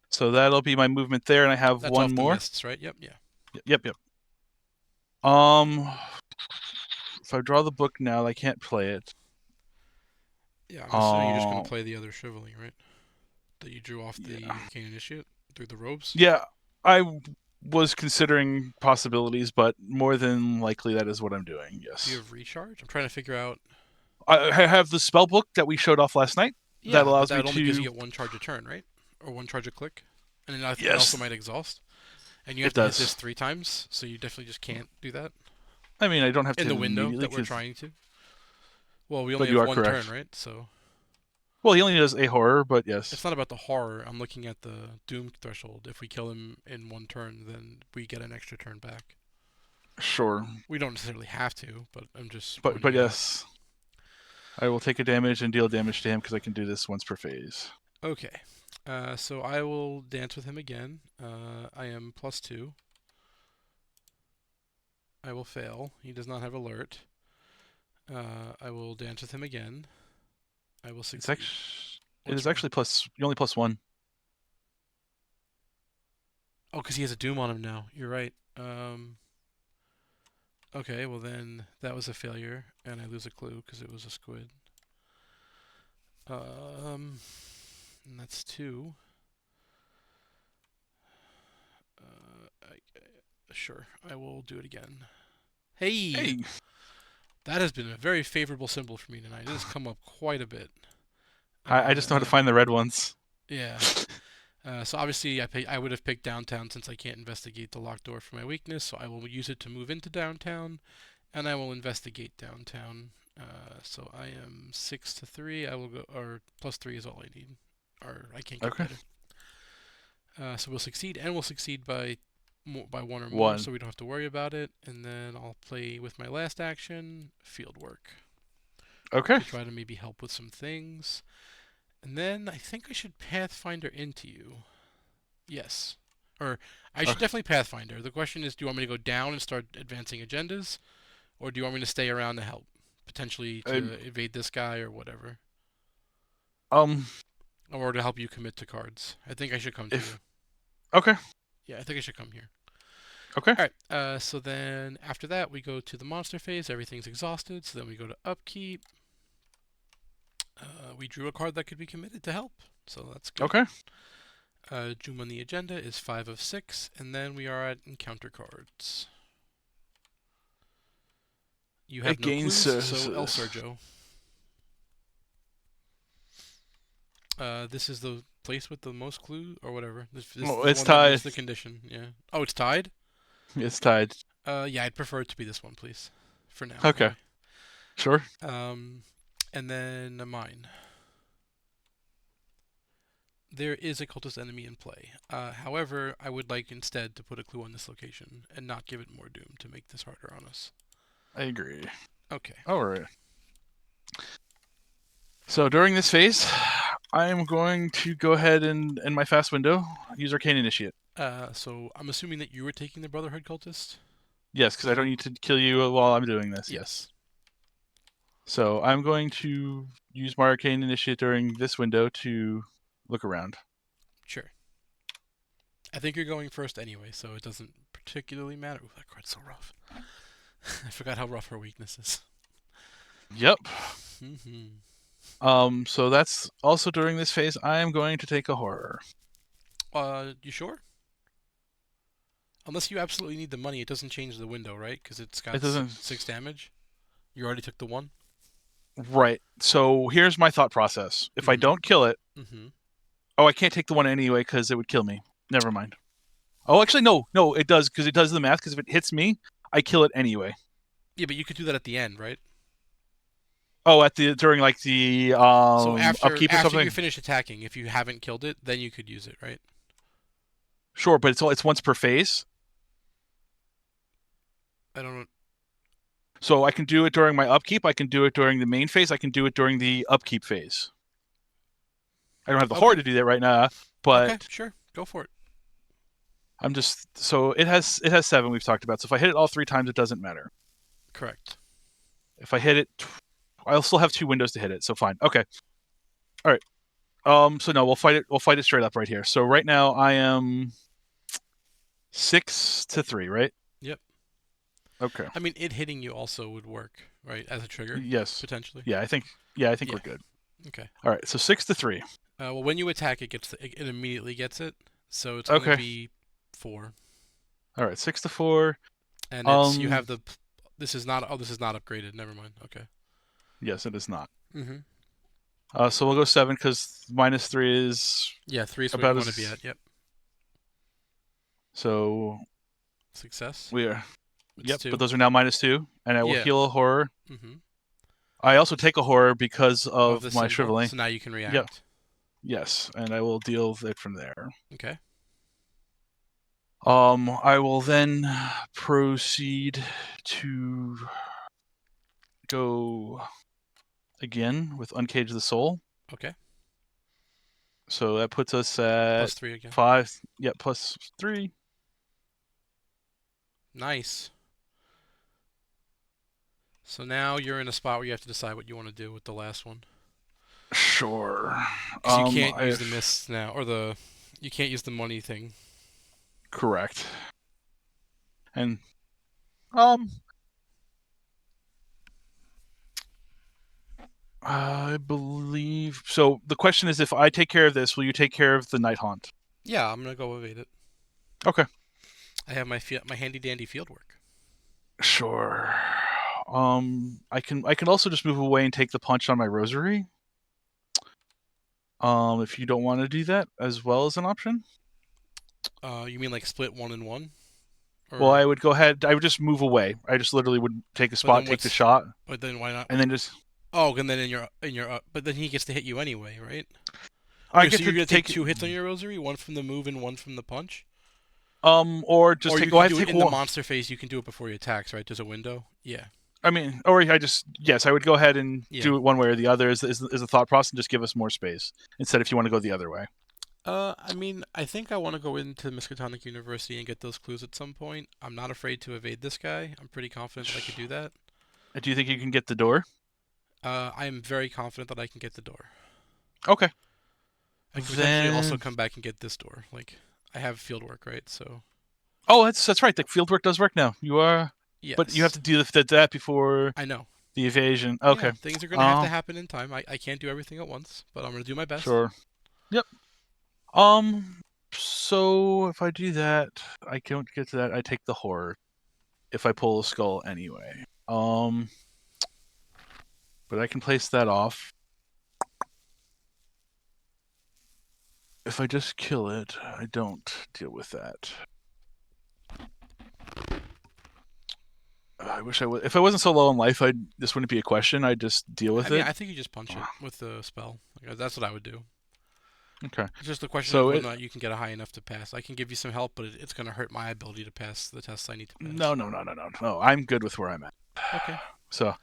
So that'll be my movement there, and I have that's one off the more. mists, right? Yep, yeah. Yep, yep. Um, if I draw the book now, I can't play it. Yeah, I'm assuming you're just going to Um, play the other shriveling, right? That you drew off the yeah, Arcane Initiate through the robes. yeah. I was considering possibilities, but more than likely that is what I'm doing. Do you Yes. have recharge? I'm trying to figure out. I have the spell book that we showed off last night. That Yeah, but allows me that only gives to. you get one charge a turn, right? Or one charge a click. And it also Yes, might exhaust. And you have it to hit this does. 3 times, so you definitely just can't do that I mean, I don't have to in hit the it window immediately, that we're cause, trying to. Well, we only but you have are one turn, correct. right? So Well, he only does a horror, but it's yes, not about the horror. I'm looking at the Doom threshold. If we kill him in one turn, then we get an extra turn back. sure. We don't necessarily have to, but I'm just But pointing it out. yes, I will take a damage and deal damage to him because I can do this once per phase. Okay. So I will dance with him again. I am +2. I will fail. He does not have alert. I will dance with him again. I will It's succeed. actually it What's is wrong? actually plus. You only +1. Oh, because he has a doom on him now. You're right. Okay, well then that was a failure, and I lose a clue because it was a squid. And that's 2. Sure, I will do it again. Hey, Hey, that has been a very favorable symbol for me tonight. It has come up quite a bit. I just know how to find the red ones. Yeah. So obviously, I would have picked downtown since I can't investigate the locked door for my weakness. So I will use it to move into downtown, and I will investigate downtown. So I am 6 to 3. I will go, or +3 is all I need, or I can't get Okay, better. So we'll succeed, and we'll succeed by one or more, one. so we don't have to worry about it. And then I'll play with my last action, field work, Okay, to try to maybe help with some things. And then I think I should Pathfinder into you. Yes. Or I should okay. definitely Pathfinder. The question is, do you want me to go down and start advancing agendas, or do you want me to stay around to help, potentially Um, to evade this guy or whatever, um, or to help you commit to cards? I think I should come to you. if okay, Yeah, I think I should come here. okay, All right. So then after that, we go to the monster phase. Everything's exhausted. So then we go to upkeep. We drew a card that could be committed to help, so that's good. okay, Doom on the agenda is 5 of 6, and then we are at encounter cards. You have It no gains clues, so El Sergio. This is the place with the most clues, or whatever. This Oh, is the it's one that tied. meets the condition. Yeah. Oh, it's tied. It's tied. Yeah, I'd prefer it to be this one, please. For now, Okay, anyway. sure. Um, and then mine. There is a cultist enemy in play. However, I would like instead to put a clue on this location and not give it more doom to make this harder on us. I agree. Okay. All right. So during this phase, I am going to go ahead and in my fast window use Arcane Initiate. So I'm assuming that you were taking the Brotherhood cultist. Yes, because I don't need to kill you while I'm doing this. Yes. Yes. So I'm going to use my Arcane Initiate during this window to look around. Sure. I think you're going first anyway, so it doesn't particularly matter. Ooh, that card's so rough. I forgot how rough her weakness is. Yep. Mm-hmm. So that's also during this phase. I am going to take a horror. You sure? Unless you absolutely need the money, it doesn't change the window, right? Because it's It got doesn't. six damage. You already took the one. Right. So here's my thought process. If I Mm-hmm. don't kill it, Mm-hmm. oh, I can't take the one anyway because it would kill me. Never mind. Oh, actually, no, it does because it does the math. Because if it hits me, I kill it anyway. Yeah, but you could do that at the end, right? Oh, at the during like the So after upkeep or after you something. finish attacking, if you haven't killed it, then you could use it, right? Sure, but it's once per phase. I don't know. So I can do it during my upkeep. I can do it during the main phase. I can do it during the upkeep phase. I don't have the Okay. horror to do that right now, Okay. but Sure. Go for it. I'm just so it has 7 we've talked about. So if I hit it all 3 times, it doesn't matter. Correct. If I hit it, I'll still have 2 windows to hit it. So fine. Okay. All right. So no, we'll fight it. We'll fight it straight up right here. So right now I am 6-3, right? Yep. Okay. I mean, it hitting you also would work, right, as a trigger Yes. potentially. Yeah, I think. Yeah, I think Yeah. we're good. Okay. All right. So 6-3. Well, when you attack, it immediately gets it, so it's gonna Okay. be 4, All right. 6-4. and it's you have the. This is not. Oh, this is not upgraded. Never mind. Okay. Yes, it is not. Mm-hmm. So we'll go 7 because -3 is Yeah, 3 is where you about want to be as. at. Yep. So Success. we are. It's Yep, but 2. those are now -2, and I will Yeah. heal a horror. Mm-hmm. I also take a horror because Of of the my symbol, shriveling. so now you can Yep. react. Yes, and I will deal with it from there. Okay. I will then proceed to go again with Uncage the Soul. Okay. So that puts us at +3 again. 5. Yeah, +3. Nice. So now you're in a spot where you have to decide what you want to do with the last one. Sure. Because you can't use the I've mists now, or you can't use the money thing. correct. And um, I believe so. The question is, if I take care of this, will you take care of the Night Haunt? Yeah, I'm gonna go evade it. Okay. I have my handy dandy field work. Sure. I can also just move away and take the punch on my rosary. If you don't want to do that as well as an option. You mean like split 1 and 1, Well, or I would go ahead. I would just move away. I just literally would take a but spot, then take the what's shot, but then why not? and then just. Oh, and then in your but then he gets to hit you anyway, right? I Wait, so get you're to gonna take take. 2 hits on your rosary, one from the move and one from the punch, Or just or take. you Go can ahead do and it take in the one. monster phase. You can do it before he attacks, right? There's a window. Yeah. I mean, or I just yes, I would go ahead and Yeah. do it one way or the other. Is the thought process and just give us more space instead if you want to go the other way. I mean, I think I want to go into Miskatonic University and get those clues at some point. I'm not afraid to evade this guy. I'm pretty confident that I could do that. Do you think you can get the door? I am very confident that I can get the door. Okay. I could potentially also Then. come back and get this door. Like, I have field work, right? So, Oh, that's right. The field work does work now. You are, but you have yes. to do that before I know. the evasion. Yeah, Okay. things are going to have to happen in time. I can't do everything at once, but I'm going to do my best. Sure. Yep. So if I do that, I don't get to that. I take the horror if I pull a skull anyway. but I can place that off. If I just kill it, I don't deal with that. I wish I would. If I wasn't so low in life, this wouldn't be a question. I'd just deal with I mean, it. I think you just punch it with the spell. Like, that's what I would do. Okay. It's just a question of So whether or not you can get a high enough to pass. I can give you some help, but it's going to hurt my ability to pass the tests I need to pass. no. I'm good with where I'm at. Okay. So,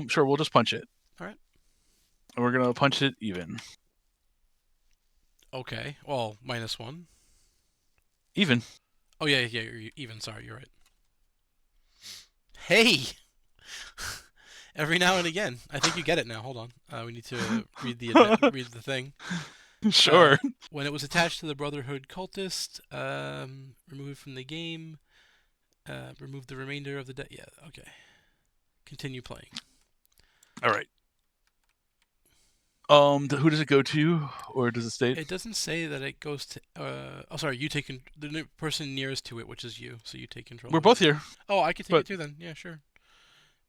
sure, we'll just punch it. All right. And we're gonna punch it even. Okay. Well, -1. Even. Oh yeah, you're even. Sorry, you're right. Hey. Every now and again, I think you get it now. Hold on. We need to read the thing. Sure. When it was attached to the Brotherhood cultist, remove it from the game. Remove the remainder of the deck. Yeah. Okay. Continue playing. All right. Who does it go to, or does it state? It doesn't say that it goes to. Oh, sorry. You take the person nearest to it, which is you. So you take control. We're of both it. here. Oh, I could take but it too then. Yeah, sure.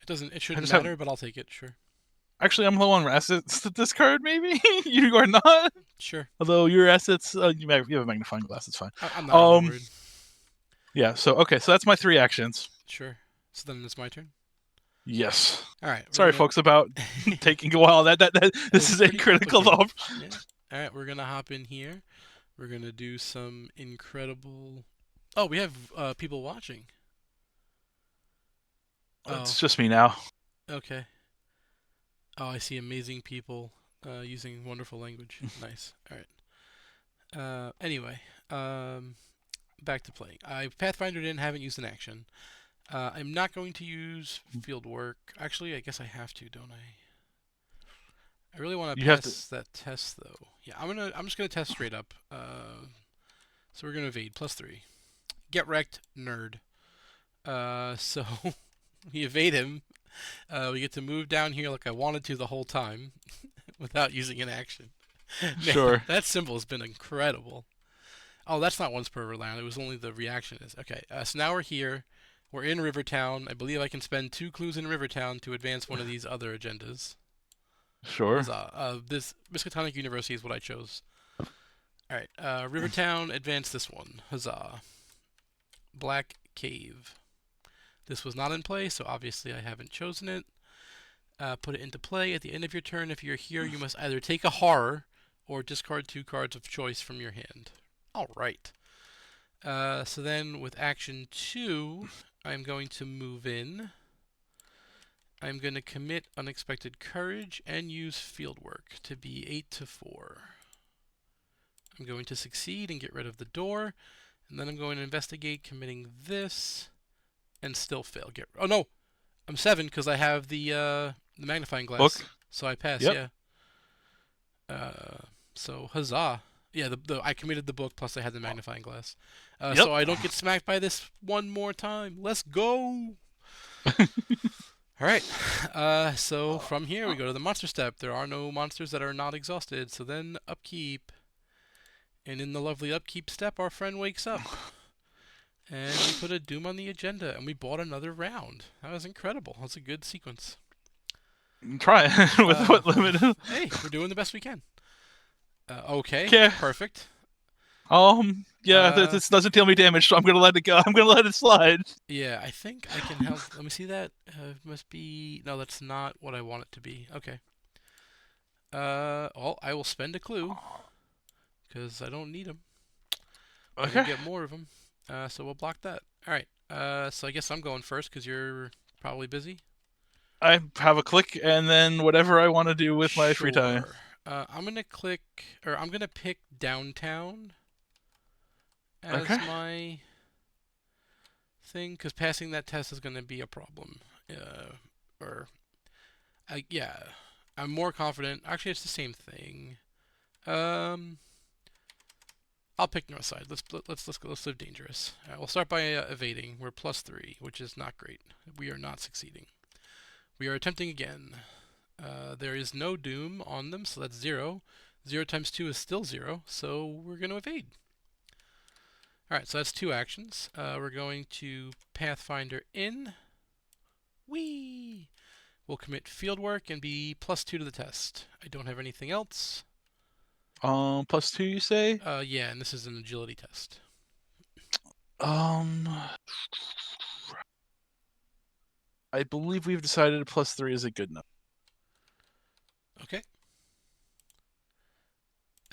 It doesn't. It shouldn't just matter, but I'll take it. Sure. Actually, I'm low on assets to discard. Maybe you are not. Sure. Although your assets, you have a magnifying glass. It's fine. I'm not really worried. Yeah. So okay. So that's my 3 actions. Sure. So then it's my turn. Yes. All right. Sorry, folks, about taking a while. This is a pretty critical. Yeah. All right, we're gonna hop in here. We're gonna do some incredible. Oh, we have people watching. It's just me now. Okay. Oh, I see amazing people using wonderful language. Nice. All right. Anyway, back to playing. I Pathfindered in, haven't used an action. I'm not going to use field work. Actually, I guess I have to, don't I? I really want to pass that test though. Yeah, I'm just gonna test straight up. So we're gonna evade +3. Get wrecked, nerd. So we evade him. We get to move down here like I wanted to the whole time, without using an action. Man, Sure. that symbol has been incredible. Oh, that's not once per round. It was only the reaction is. Okay, so now we're here. We're in Rivertown. I believe I can spend 2 clues in Rivertown to advance one of these other agendas. Sure. This Miskatonic University is what I chose. Alright, Rivertown, advance this one. Huzzah. Black Cave. This was not in play, so obviously I haven't chosen it. Put it into play. At the end of your turn, if you're here, you must either take a horror or discard 2 cards of choice from your hand. Alright. So then with action 2, I'm going to move in. I'm going to commit Unexpected Courage and use Fieldwork to be 8-4. I'm going to succeed and get rid of the door, and then I'm going to investigate committing this, and still fail. Oh no, I'm 7 because I have the magnifying glass, book. So I pass. Yep. Yeah. So huzzah! Yeah, I committed the book plus I had the magnifying glass, Yep. so I don't get smacked by this one more time. Let's go! All right. So from here we go to the monster step. There are no monsters that are not exhausted. So then upkeep. And in the lovely upkeep step, our friend wakes up. And we put a doom on the agenda, and we bought another round. That was incredible. That's a good sequence. Try with what limit? Hey, we're doing the best we can. Okay. Perfect. Yeah, this doesn't deal me damage, so I'm gonna let it go. I'm gonna let it slide. Yeah, I think I can help. Let me see that. Must be... No, that's not what I want it to be. Okay. Well, I will spend a clue. Because I don't need them. I can get more of them. So we'll block that. Alright. So I guess I'm going first because you're probably busy. I have a click and then whatever I want to do with my free time. I'm going to click... Or I'm going to pick Downtown as my thing. Because passing that test is going to be a problem. Yeah. I'm more confident. Actually, it's the same thing. I'll pick North Side. Let's live dangerous. All right, we'll start by evading. We're +3, which is not great. We are not succeeding. We are attempting again. There is no doom on them, so that's 0. 0 times 2 is still 0, so we're going to evade. All right, so that's 2 actions. We're going to Pathfinder in. Whee! We'll commit field work and be +2 to the test. I don't have anything else. +2, you say? Yeah, and this is an agility test. Um, I believe we've decided +3 is a good number. Okay.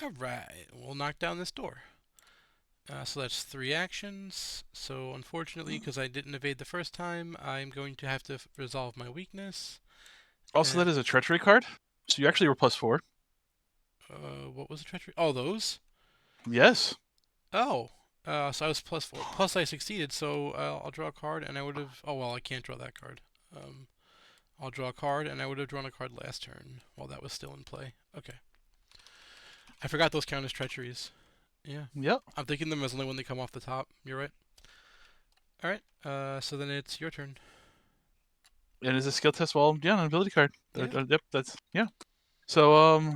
All right, we'll knock down this door. So that's 3 actions. So unfortunately, because I didn't evade the first time, I'm going to have to resolve my weakness. Also, And that is a treachery card, so you actually were +4. what was the treachery? Oh, those. Yes. Oh, so I was +4. Plus, I succeeded, so I'll draw a card, and I would have. Oh well, I can't draw that card. I'll draw a card, and I would have drawn a card last turn while that was still in play. Okay. I forgot those count as treacheries. Yeah. Yep. I'm thinking them as only when they come off the top. You're right. All right. So then it's your turn. And is a skill test? Well, yeah, an ability card. Yeah. Yep, that's yeah. So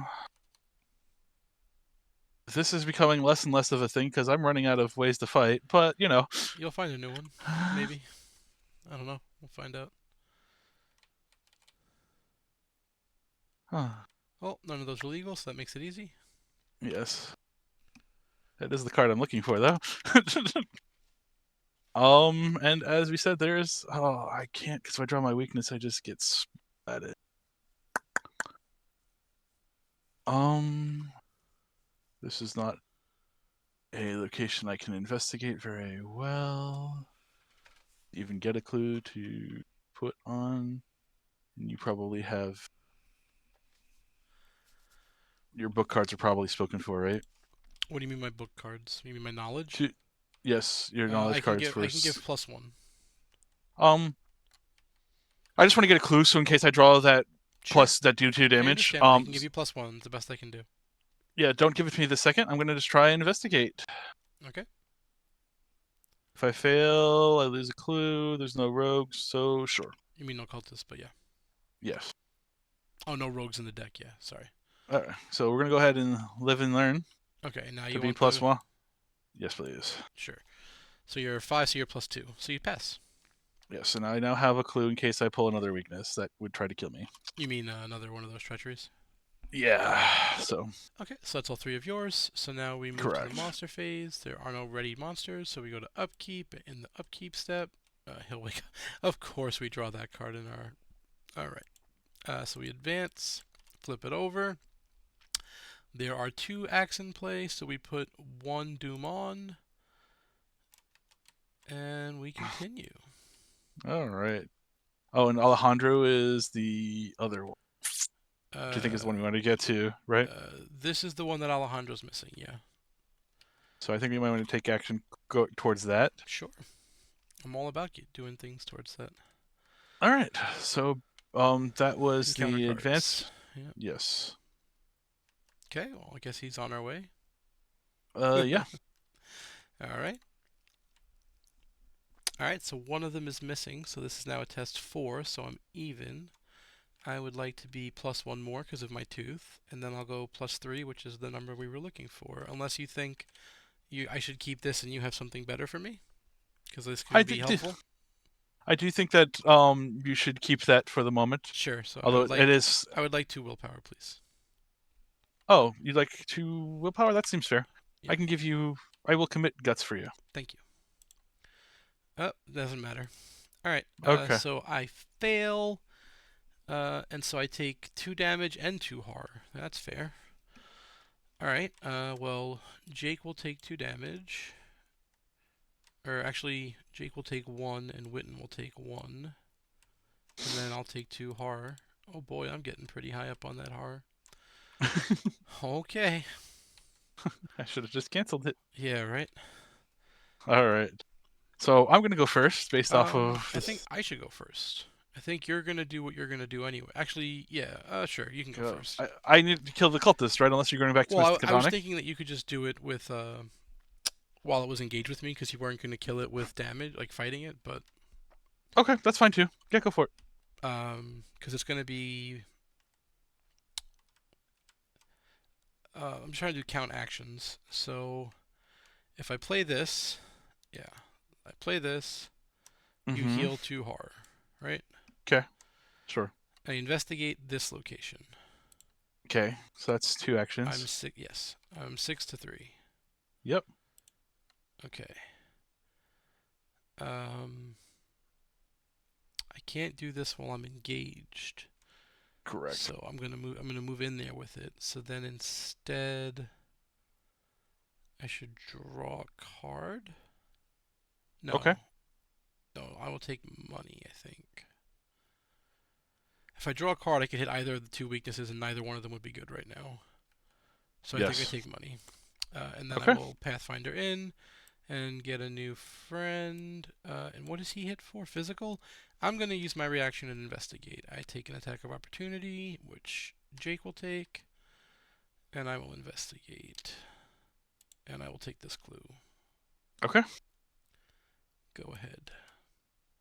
this is becoming less and less of a thing because I'm running out of ways to fight. But you know, You'll find a new one. Maybe. I don't know. We'll find out. Well, none of those are legal, so that makes it easy. yes, that is the card I'm looking for, though. And as we said, there's I can't because if I draw my weakness, I just get splatted. This is not a location I can investigate very well. Even get a clue to put on. And you probably have your book cards are probably spoken for, right? What do you mean by book cards? You mean my knowledge? To, yes, your knowledge cards for. I can give +1. Um, I just want to get a clue, so in case I draw that Sure. plus that do 2 I damage. understand. I can give you +1. It's the best I can do. Yeah, don't give it to me the second. I'm gonna just try and investigate. Okay. If I fail, I lose a clue. There's no rogues, so sure. You mean no cultists, but yeah. Yes. Oh, no rogues in the deck. Yeah. Sorry. All right. So we're gonna go ahead and live and learn Okay. Now to you be want the. +1. Yes, please. Sure. So you're 5, so you're +2. So you pass. Yes, and I now have a clue in case I pull another weakness that would try to kill me. You mean another one of those treacheries? Yeah. So Okay, so that's all 3 of yours. So now we move to the correct. monster phase. There are no ready monsters, so we go to upkeep. In the upkeep step, he'll wake up. Of course, we draw that card in our. All right. So we advance, flip it over. There are 2 acts in play, so we put 1 Doom on, and we continue. All right. Oh, and Alejandro is the other one. Do you think is the one we want to get to, right? This is the one that Alejandro's missing, yeah. So I think we might want to take action go towards that. Sure. I'm all about you doing things towards that. All right. So that was Encounter the cards. advance. Yeah. Yes. Okay, well, I guess he's on our way. Yeah. All right. All right, so one of them is missing, so this is now a test 4, so I'm even. I would like to be +1 more because of my tooth, and then I'll go +3, which is the number we were looking for. Unless you think I should keep this and you have something better for me, because this could be helpful. I do think that you should keep that for the moment. Sure. So Although it is. I would like 2 willpower, please. Oh, you'd like 2 willpower? That seems fair. Yeah. I can give you. I will commit guts for you. Thank you. Oh, doesn't matter. All right. Okay. So I fail, and so I take 2 damage and 2 horror. That's fair. All right. Well, Jake will take 2 damage. Or actually, Jake will take 1, and Witten will take 1. And then I'll take 2 horror. Oh boy, I'm getting pretty high up on that horror. Okay. I should have just canceled it. Yeah, right. All right. So I'm gonna go first based off of. I think I should go first. I think you're gonna do what you're gonna do anyway. Actually, yeah. Sure, you can go first. I need to kill the cultist, right? Unless you're going back to Well, Mr. I was Cadonic. thinking that you could just do it with while it was engaged with me, because you weren't gonna kill it with damage, like fighting it. But Okay, that's fine too. Yeah, go for it. because it's gonna be. I'm trying to do count actions. So if I play this, yeah, I play this. You Mm-hmm. heal 2 horror, right? Okay. Sure. I investigate this location. Okay, so that's 2 I'm actions. six. Yes, I'm 6 to 3. Yep, Okay. Um, I can't do this while I'm engaged. correct. So I'm gonna move. I'm gonna move in there with it. So then instead, I should draw a card. Okay. No, no. I will take money. I think. If I draw a card, I could hit either of the two weaknesses, and neither one of them would be good right now. So I think I Yes. take money, and then I Okay. will Pathfinder in and get a new friend. And what does he hit for? Physical. I'm gonna use my reaction and investigate. I take an attack of opportunity, which Jake will take, and I will investigate. And I will take this clue. Okay. Go ahead.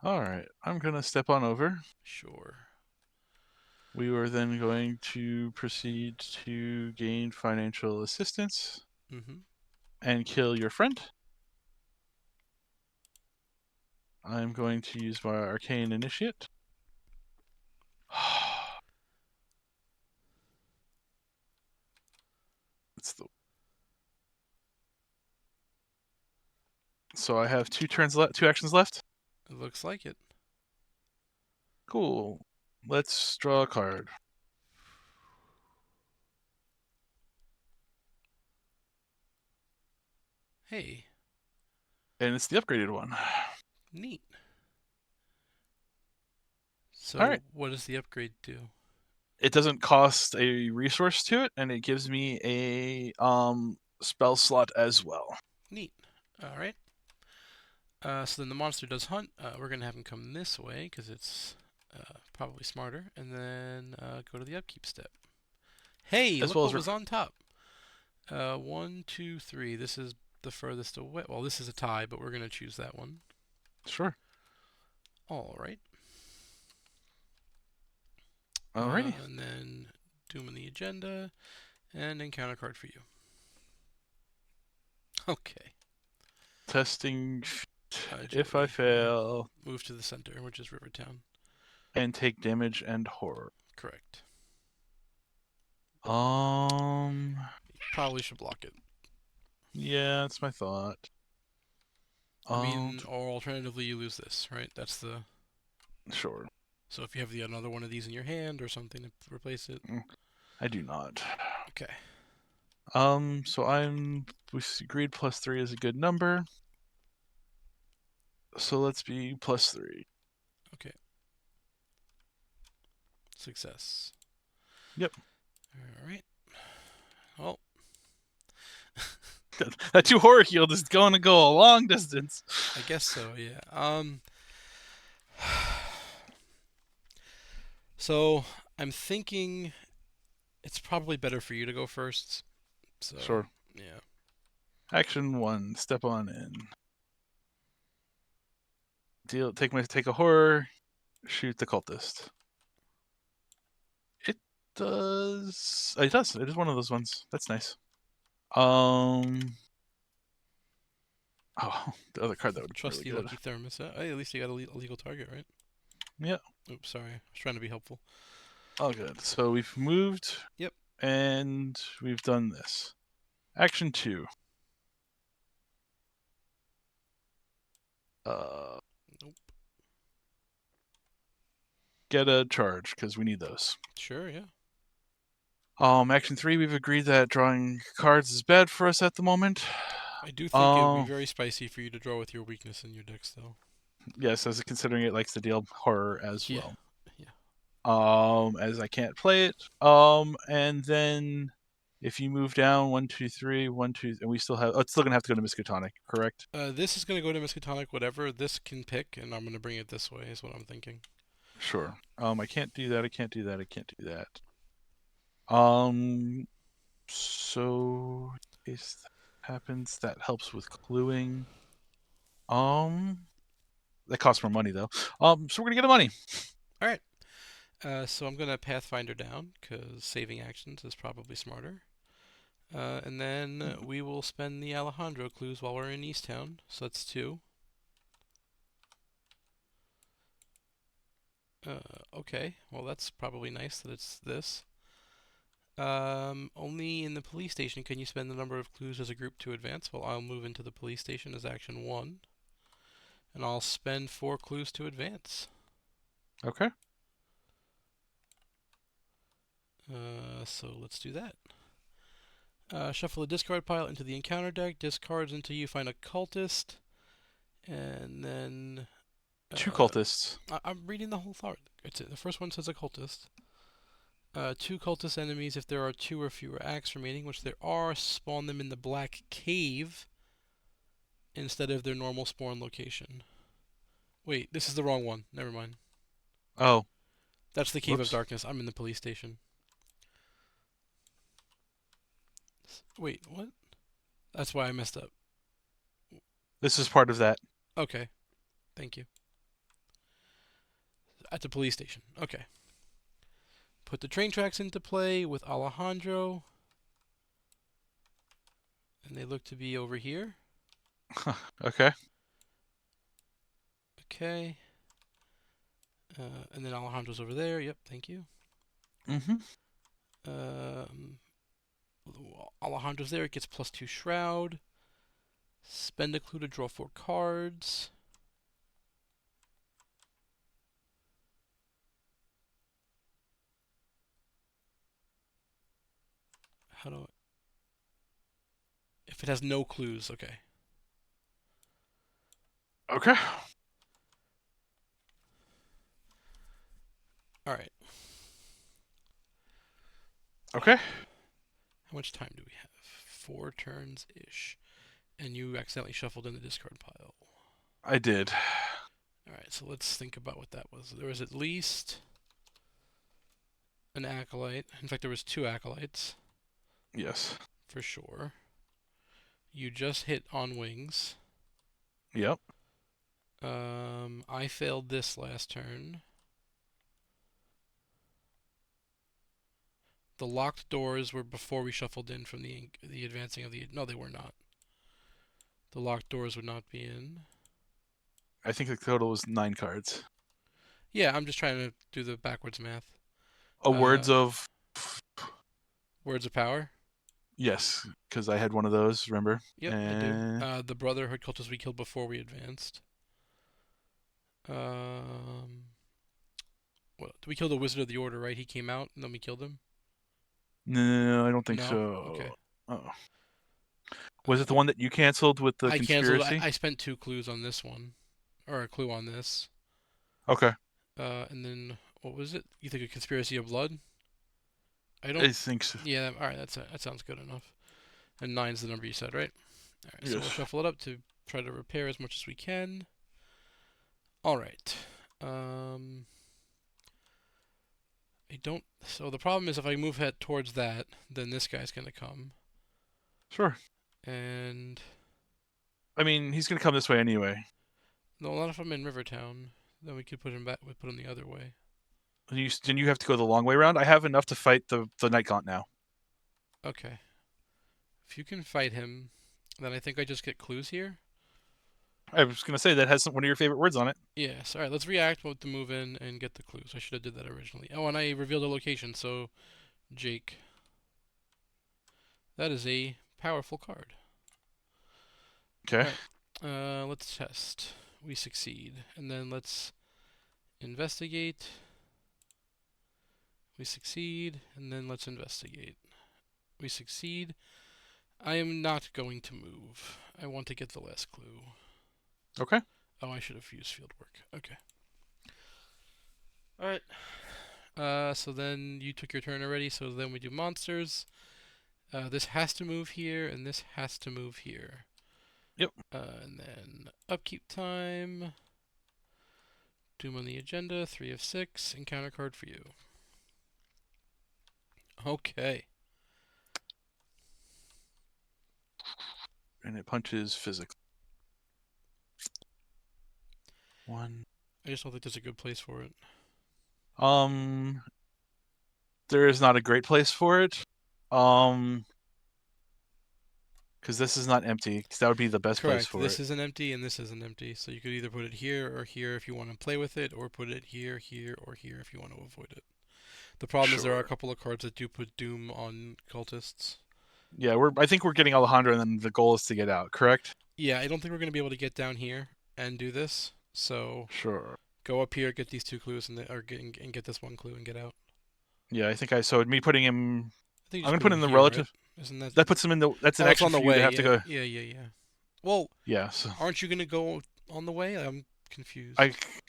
All right. I'm gonna step on over. Sure. We were then going to proceed to gain financial assistance Mm-hmm. and kill your friend. I'm going to use my arcane initiate. It's the So I have 2 actions left. It looks like it. Cool. Let's draw a card. Hey, And it's the upgraded one. neat. All So right. what does the upgrade do? It doesn't cost a resource to it, and it gives me a spell slot as well. Neat. All right. So then the monster does hunt. We're gonna have him come this way because it's probably smarter, and then go to the upkeep step. Hey, As look well what as was on top. 1, 2, 3. This is the furthest away. Well, this is a tie, but we're gonna choose that one. sure. All right. Alrighty. And then Doom in the agenda, and encounter card for you. Okay. Testing if I Agility. Yeah. fail Move to the center, which is Rivertown. and take damage and horror. Correct. Um Probably should block it. yeah, that's my thought. I Um mean, or alternatively, you lose this, right? That's the. sure. So if you have the another one of these in your hand or something to replace it. I do not. Okay. So we agreed +3 is a good number. So let's be +3. Okay. Success. Yep. All right. Well, That 2 horror healed is going to go a long distance. I guess so. Yeah. So I'm thinking it's probably better for you to go first. So Sure. yeah. Action 1, step on in. Take a horror, shoot the cultist. It does. It does. It is one of those ones. That's nice. Um. Oh, the other card that would have been really Trusty good. lucky thermos. Hey, at least you got a legal target, right? Yeah. Oops, sorry. I was trying to be helpful. All good. So we've moved. Yep. And we've done this. Action 2. Uh. Nope. Get a charge because we need those. Sure, yeah. Action 3. We've agreed that drawing cards is bad for us at the moment. I do think it would be very spicy for you to draw with your weakness in your decks, though. Yes, as considering it likes to deal horror as Yeah. well. Yeah. As I can't play it. And then if you move down 1, 2, 3, 1, 2, and we still have. Oh, it's still gonna have to go to Miskatonic, correct? This is going to go to Miskatonic, whatever this can pick, and I'm going to bring it this way, is what I'm thinking. Sure. I can't do that. I can't do that. I can't do that. So if that happens, that helps with cluing. That costs more money though. So we're gonna get the money. All right. So I'm going to Pathfinder down, because saving actions is probably smarter. And then we will spend the Alejandro clues while we're in Easttown. So that's 2. Okay. Well, that's probably nice that it's this. Only in the police station can you spend the number of clues as a group to advance. Well, I'll move into the police station as action 1, and I'll spend 4 clues to advance. Okay. So let's do that. Shuffle a discard pile into the encounter deck. Discards until you find a cultist, and then 2 uh, cultists. I'm reading the whole thought. The first one says a cultist. 2 cultist enemies if there are 2 or fewer acts remaining, which there are. Spawn them in the black cave instead of their normal spawn location. Wait, this is the wrong one. Never mind. Oh, That's the Cave of whoops. Darkness. I'm in the police station. Wait, what? That's why I messed up. This is part of that. Okay, thank you. At the police station. Okay. Put the train tracks into play with Alejandro. And they look to be over here. Okay. Okay. And then Alejandro's over there. Yep, thank you. Mm-hmm. Um, Alejandro's there. It gets +2 Shroud. Spend a clue to draw 4 cards. How do I... If it has no clues, okay. Okay. Alright. Okay. How much time do we have? 4 turns ish. And you accidentally shuffled in the discard pile. I did. Alright, so let's think about what that was. There was at least an acolyte. In fact, there was 2 acolytes Yes. for sure. You just hit on wings. Yep. I failed this last turn. The locked doors were before we shuffled in from the advancing of the... No, they were not. The locked doors would not be in. I think the total was 9 cards. Yeah, I'm just trying to do the backwards math. Words of... Words of power? Yes, because I had one of those, remember? Yep, I do. The Brotherhood cultists we killed before we advanced. What? We killed the Wizard of the Order, right? He came out and then we killed him? No, I don't think No? so. Okay. Oh. Was it the one that you canceled with the I canceled. conspiracy? I spent 2 clues on this one. Or a clue on this. Okay. And then, what was it? You think a Conspiracy of Blood? I don't... I think so. Yeah, alright, that sounds good enough. And 9's the number you said, right? Alright, so we'll Yes. shuffle it up to try to repair as much as we can. Alright. I don't... So the problem is if I move head towards that, then this guy's gonna come. Sure. And... I mean, he's going to come this way anyway. No, not if I'm in Rivertown. Then we could put him back. We put him the other way. Then you have to go the long way around. I have enough to fight the Night Gaunt now. Okay. If you can fight him, then I think I just get clues here. I was going to say that has one of your favorite words on it. Yes. All right. Let's react with the move in and get the clues. I should have did that originally. Oh, and I revealed the location. So, Jake. That is a powerful card. Okay. Right. Let's test. We succeed, and then let's investigate. We succeed, and then let's investigate. We succeed. I am not going to move. I want to get the last clue. Okay. Oh, I should have used field work. Okay. Alright. So then you took your turn already, so then we do monsters. This has to move here, and this has to move here. Yep. And then upkeep time. Doom on the agenda, 3 of 6. Encounter card for you. Okay. And it punches physically. 1. I just don't think there's a good place for it. There is not a great place for it. Because because this is not empty. 'Cause that would be the best place Correct. for This it. isn't empty and this isn't empty. So you could either put it here or here if you want to play with it, or put it here, here, or here if you want to avoid it. The problem is there are a Sure. couple of cards that do put Doom on cultists. Yeah, I think we're getting Alejandro, and then the goal is to get out. Correct? Yeah, I don't think we're going to be able to get down here and do this. So Sure. go up here, get these 2 clues, and get this 1 clue and get out. Yeah, I think I. So me putting him. I think you I'm just gonna put put him in the here, right? relative. Isn't that? That puts him in the. That's an Oh, it's action on the for you to way. have to Yeah, go. yeah, yeah, yeah. Well, Yeah. So aren't you going to go on the way? I'm I, confused.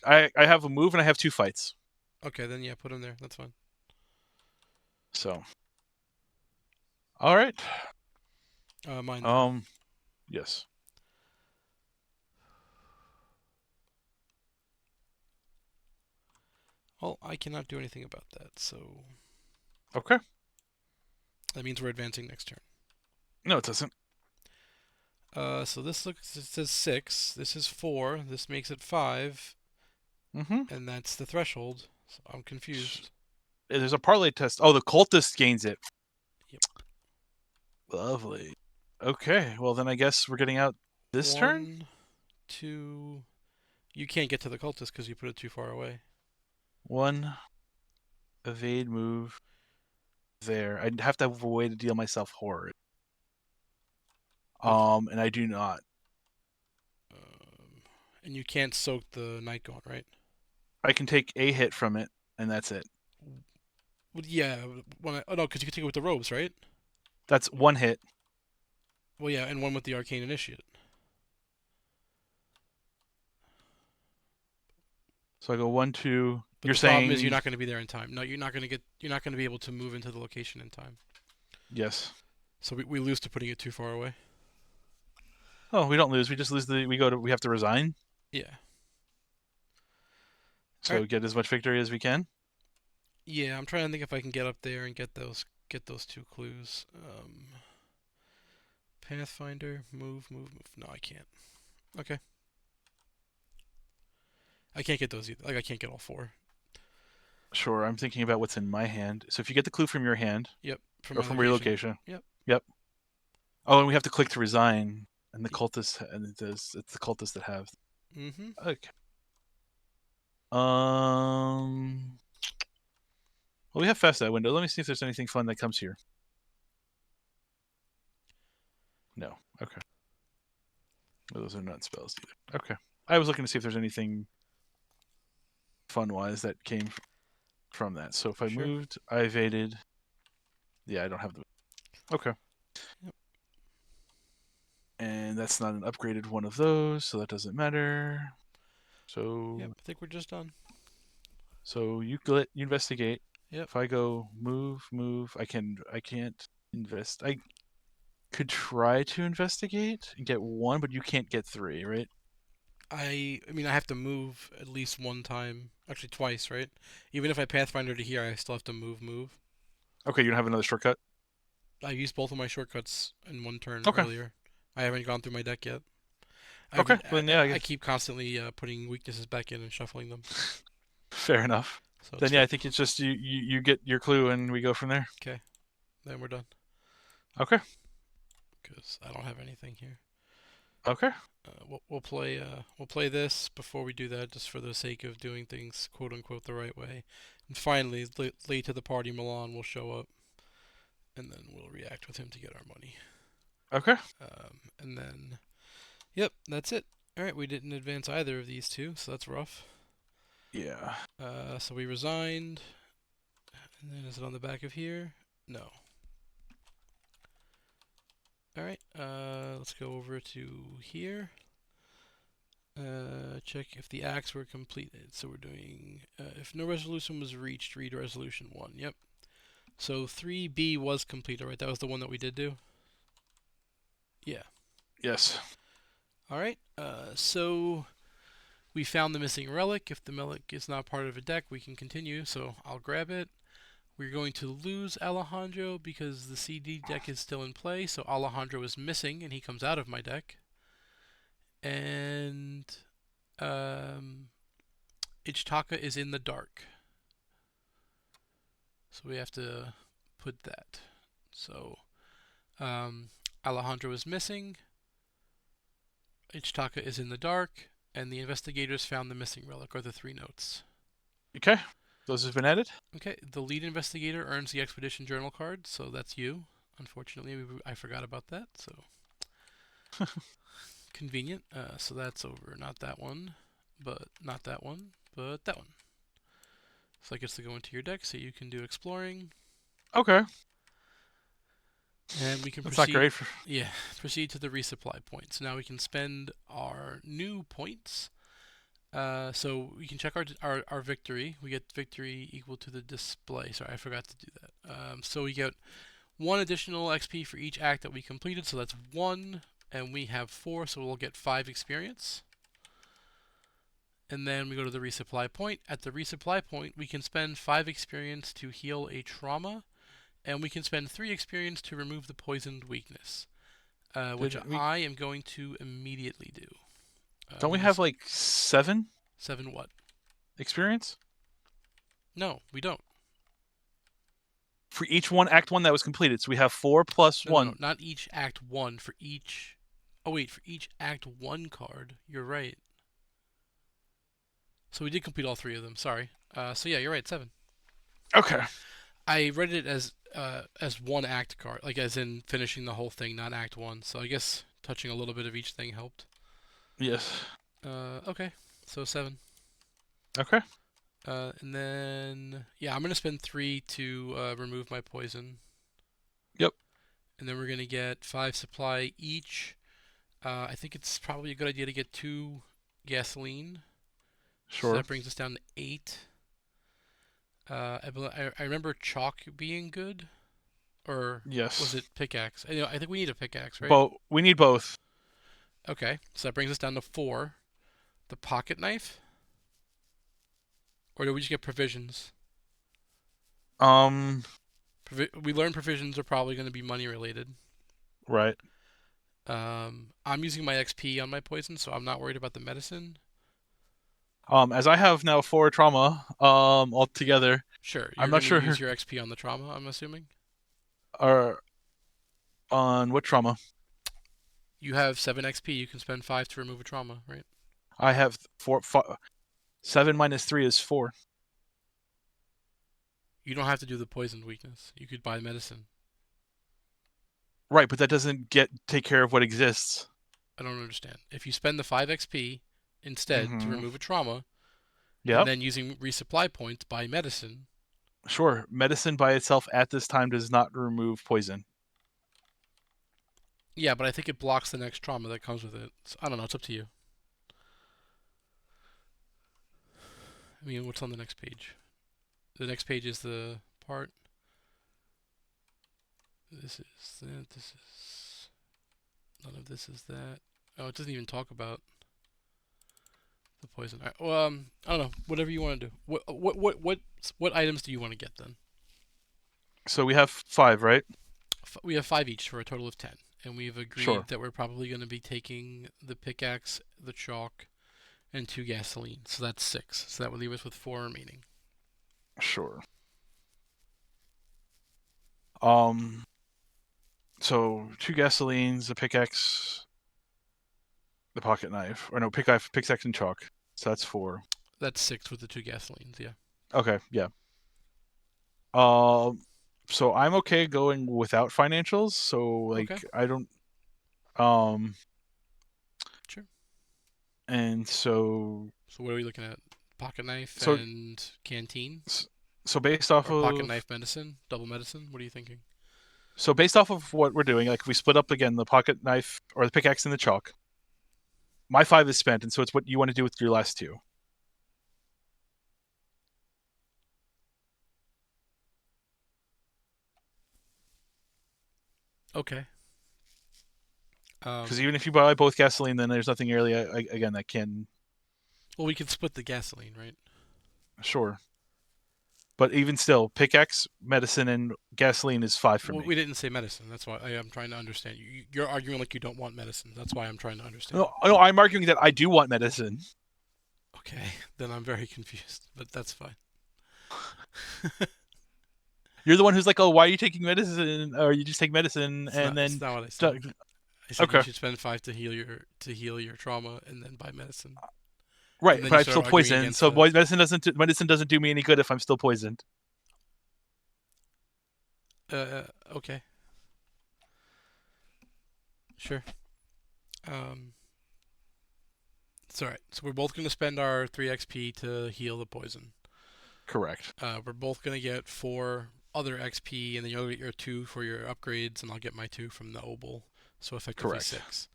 I have a move and I have 2 fights. Okay, then yeah, put him there. That's fine. So all right. Mine now. Um. Yes. Well, I cannot do anything about that, so Okay. that means we're advancing next turn. No, it doesn't. So this looks, it says 6. This is 4. This makes it 5, Mm-hmm. and that's the threshold. So I'm confused. There's a parlay test. Oh, the cultist gains it. Yep. Lovely. Okay. Well, then I guess we're getting out this turn. 1, 2. You can't get to the cultist because you put it too far away. 1 evade move there. I'd have to have a way to deal myself horror. And I do not. And you can't soak the night gaunt, right? I can take a hit from it, and that's it. Well, yeah. Oh no, because you can take it with the robes, right? That's 1 hit. Well, yeah, and one with the arcane initiate. So I go 1, 2. But You're the problem saying is you're not going to be there in time. No, you're not going to get. You're not going to be able to move into the location in time. yes. So we lose to putting it too far away. Oh, we don't lose. We just lose the. We have to resign. Yeah. So Alright. get as much victory as we can. Yeah, I'm trying to think if I can get up there and get those 2 clues. Pathfinder, move, move, move. No, I can't. Okay. I can't get those either. Like I can't get all 4. Sure. I'm thinking about what's in my hand. So if you get the clue from your hand Yep. From or my from location. relocation. Yep. Yep. Oh, and we have to click to resign, and the cultist, and it's the cultists that have. Mm-hmm. Okay. Um. Well, we have fast that window. Let me see if there's anything fun that comes here. No. Okay. Well, those are not spells either. Okay. I was looking to see if there's anything fun-wise that came from that. So if I Sure. moved, I evaded. Yeah, I don't have the. Okay. Yep. And that's not an upgraded one of those, so that doesn't matter. So. Yep. I think we're just done. So you investigate. Yep. If I go move, I can't invest. I could try to investigate and get 1, but you can't get 3, right? I mean, I have to move at least 1 time. Actually, twice, right? Even if I Pathfinder to here, I still have to move. Okay, you don't have another shortcut. I used both of my shortcuts in 1 turn Okay. earlier. I haven't gone through my deck yet. Okay, then yeah, I I guess keep constantly putting weaknesses back in and shuffling them. fair enough. So Then it's yeah, I fine. think it's just you get your clue and we go from there. Okay, then we're done. Okay. Because I don't have anything here. Okay. We'll play this before we do that, just for the sake of doing things quote unquote the right way. And finally, late to the party, Milan will show up, and then we'll react with him to get our money. Okay. And then, yep, that's it. All right, we didn't advance either of these 2, so that's rough. Yeah. So we resigned, and then is it on the back of here? No. All right. Let's go over to here. Check if the acts were completed. So we're doing if no resolution was reached, read resolution 1. Yep. So 3B was completed, right? That was the one that we did do. Yeah. Yes. All right. So we found the missing relic. If the relic is not part of a deck, we can continue. So I'll grab it. We're going to lose Alejandro because the CD deck is still in play. So Alejandro is missing, and he comes out of my deck. And Ichtaka is in the dark. So we have to put that. So Alejandro is missing. Ichitaka is in the dark. And the investigators found the missing relic, or the 3 notes. Okay. Those have been added. Okay, the lead investigator earns the expedition journal card, so that's you. Unfortunately, I forgot about that, so convenient. So that's over. Not that one, but not that one, but that one. So that gets to go into your deck, so you can do exploring, Okay. and we can That's not proceed. great. Yeah, proceed to the resupply points. Now we can spend our new points. So we can check our victory. We get victory equal to the display. Sorry, I forgot to do that. So we get 1 additional XP for each act that we completed. So that's 1, and we have 4, so we'll get 5 experience. And then we go to the resupply point. At the resupply point, we can spend 5 experience to heal a trauma, and we can spend 3 experience to remove the poisoned weakness, which I am going to immediately do. Don't we have like 7 7 what? experience? No, we don't. For each act 1 that was completed. So we have 4 plus No, 1. no, not each act 1. For each. Oh, wait, for each act 1 card. You're right. So we did complete all 3 of them. Sorry. So yeah, you're right. 7. Okay. I read it as 1 act card, like as in finishing the whole thing, not act 1. So I guess touching a little bit of each thing helped. Yes. Okay. So 7. Okay. And then yeah, I'm gonna spend 3 to remove my poison. Yep. And then we're gonna get 5 supply each. I think it's probably a good idea to get 2 gasoline. Sure. So that brings us down to 8. I remember chalk being good, or Yes. was it pickaxe? I think we need a pickaxe, right? We need both. Okay, so that brings us down to 4. The pocket knife, or do we just get provisions? We learned provisions are probably going to be money related. Right. I'm using my XP on my poison, so I'm not worried about the medicine. As I have now 4 trauma, altogether. Sure, I'm you're not going to sure. use your XP on the trauma, I'm assuming. Or on what trauma? You have 7 XP. You can spend 5 to remove a trauma, right? I have 7 minus 3 is 4. You don't have to do the poison weakness. You could buy medicine. Right, but that doesn't take care of what exists. I don't understand. If you spend the 5 XP instead to remove a trauma, and Yep. then using resupply points, buy medicine. Sure. Medicine by itself at this time does not remove poison. Yeah, but I think it blocks the next trauma that comes with it. So, I don't know. It's up to you. I mean, what's on the next page? The next page is the part. This is that. This is. None of this is that. Oh, it doesn't even talk about the poison. All right, well, I don't know. Whatever you want to do. What items do you want to get then? So we have 5, right? We have 5 each for a total of 10, and we've agreed Sure. that we're probably going to be taking the pickaxe, the chalk, and 2 gasoline. So that's 6. So that would leave us with 4 remaining. Sure. So 2 gasolines, a pickaxe, the pocket knife, or no, pickaxe and chalk. So that's 4. That's 6 with the 2 gasolines. Yeah. Okay. Yeah. So I'm okay going without financials. So like Okay. I don't. Sure. And so. So what are we looking at? Pocket knife So and canteen, so based off or pocket of knife medicine, double medicine. What are you thinking? So based off of what we're doing, like if we split up again the pocket knife or the pickaxe and the chalk, my 5 is spent, and so it's what you want to do with your last 2. Okay. Because even if you buy both gasoline, then there's nothing really again that can. Well, we could split the gasoline, right? Sure. But even still, pickaxe, medicine, and gasoline is 5 for Well, me. we didn't say medicine. That's why I am trying to understand. You're arguing like you don't want medicine. That's why I'm trying to understand. No, I'm arguing that I do want medicine. Okay, then I'm very confused, but that's fine. You're the one who's like, oh, why are you taking medicine? Or you just take medicine and It's then. not what I said. I said you Okay. should spend 5 to heal your trauma and then buy medicine. Right, And then but you I'm still start arguing poisoned, against so the. medicine doesn't do me any good if I'm still poisoned. Okay, sure. Um, it's all right. So we're both gonna spend our 3 XP to heal the poison. Correct. We're both gonna get 4 other XP, and then you'll get your 2 for your upgrades, and I'll get my 2 from the obol. So effectively Correct. 6.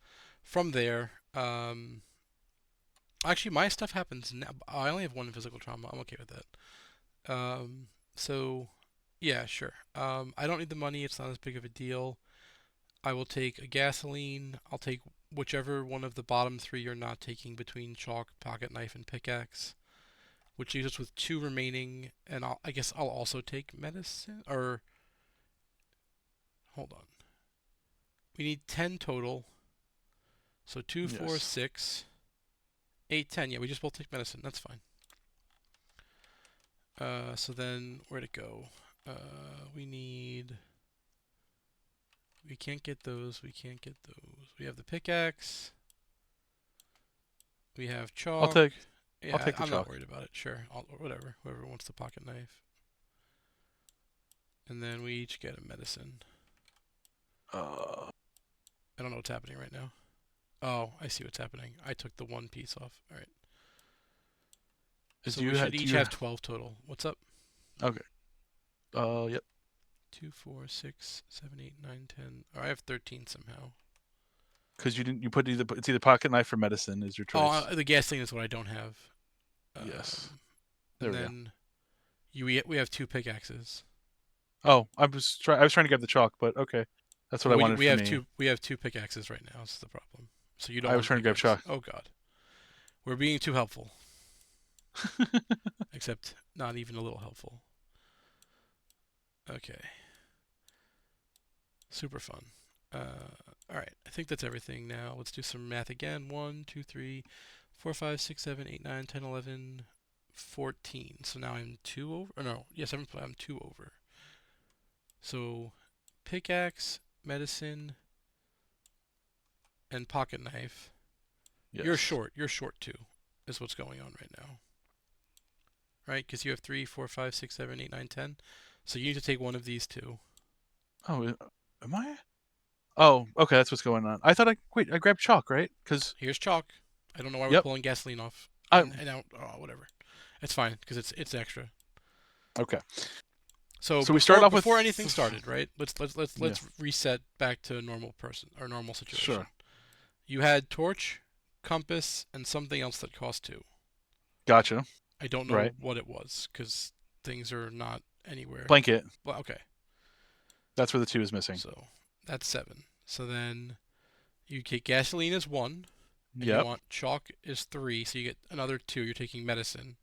From there, actually my stuff happens now. I only have 1 physical trauma. I'm okay with that. So yeah, sure. I don't need the money. It's not as big of a deal. I will take a gasoline. I'll take whichever one of the bottom 3 you're not taking between chalk, pocket knife, and pickaxe, which leaves us with 2 remaining. And I guess I'll also take medicine. Or hold on, we need 10 total. So 2, 4, Yes. 6, 8, 10. Yeah, we just both take medicine. That's fine. So then where'd it go? We need. We can't get those. We can't get those. We have the pickaxe. We have I'll chalk. take. I'll Yeah, take the I'm not chalk. worried about it. Sure, whatever. Whoever wants the pocket knife. And then we each get a medicine. Uh, I don't know what's happening right now. Oh, I see what's happening. I took the 1 piece off. All right. So we should do each you? have 12 total. What's up? Okay. Yep. 2, 4, 6, 7, 8, 9, 10. Oh, I have 13 somehow. Because you didn't. You put it's either pocket knife or medicine is your Oh, choice. the gasoline is what I don't have. Yes. Um, There and we go. then we have 2 pickaxes. Oh, I was trying to get the chalk, but okay, that's what Well, I wanted we for have me. two pickaxes right now. Is the problem. So you don't I was want a trying to grab pickaxe. chalk. Oh God, we're being too helpful. Except not even a little helpful. Okay, super fun. All right, I think that's everything now. Let's do some math again. 1, 2, 3, 4, 5, 6, 7, 8, 9, 10, 11, 14. So now I'm 2 over. Or no, yes, I'm 2 over. So pickaxe, medicine, and pocket knife. You're Yes. short. You're short 2, is what's going on right now. Right? Because you have 3, 4, 5, 6, 7, 8, 9, 10. So you need to take one of these 2. Oh, am I? Oh, okay, that's what's going on. I thought I grabbed chalk, right? Because Here's chalk. I don't know why we're yep. pulling gasoline off. I And now, oh, whatever. It's fine because it's extra. Okay. So So we start off before with anything started, right? yeah. Let's reset back to a normal person or normal situation. Sure. You had torch, compass, and something else that cost 2. Gotcha. I don't know Right. what it was because things are not anywhere. Blanket. Well, okay. That's where the 2 is missing. So that's 7. So then you get gasoline is 1, and you Yep. want chalk is 3, so you get another 2. You're taking medicine.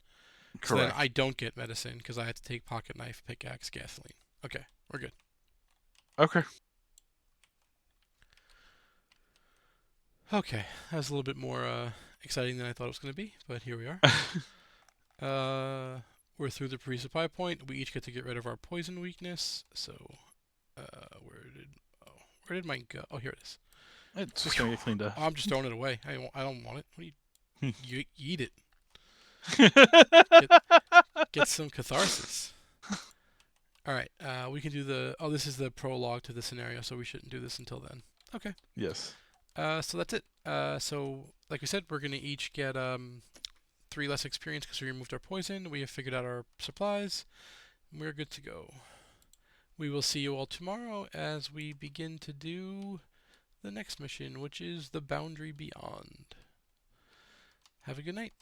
So then Correct. I don't get medicine because I had to take pocket knife, pickaxe, gasoline. Okay, we're good. Okay. Okay, that was a little bit more exciting than I thought it was going to be, but here we are. We're through the pre-supply point. We each get to get rid of our poison weakness. So, where did mine go? Oh, here it is. It's just gonna get cleaned up. Oh, I'm just throwing it away. I don't want it. What do you eat it? Get some catharsis. All right, we can do the. Oh, this is the prologue to the scenario, so we shouldn't do this until then. Okay. Yes. So that's it. So like we said, we're gonna each get 3 less experience because we removed our poison. We have figured out our supplies. And we're good to go. We will see you all tomorrow as we begin to do the next mission, which is the Boundary Beyond. Have a good night.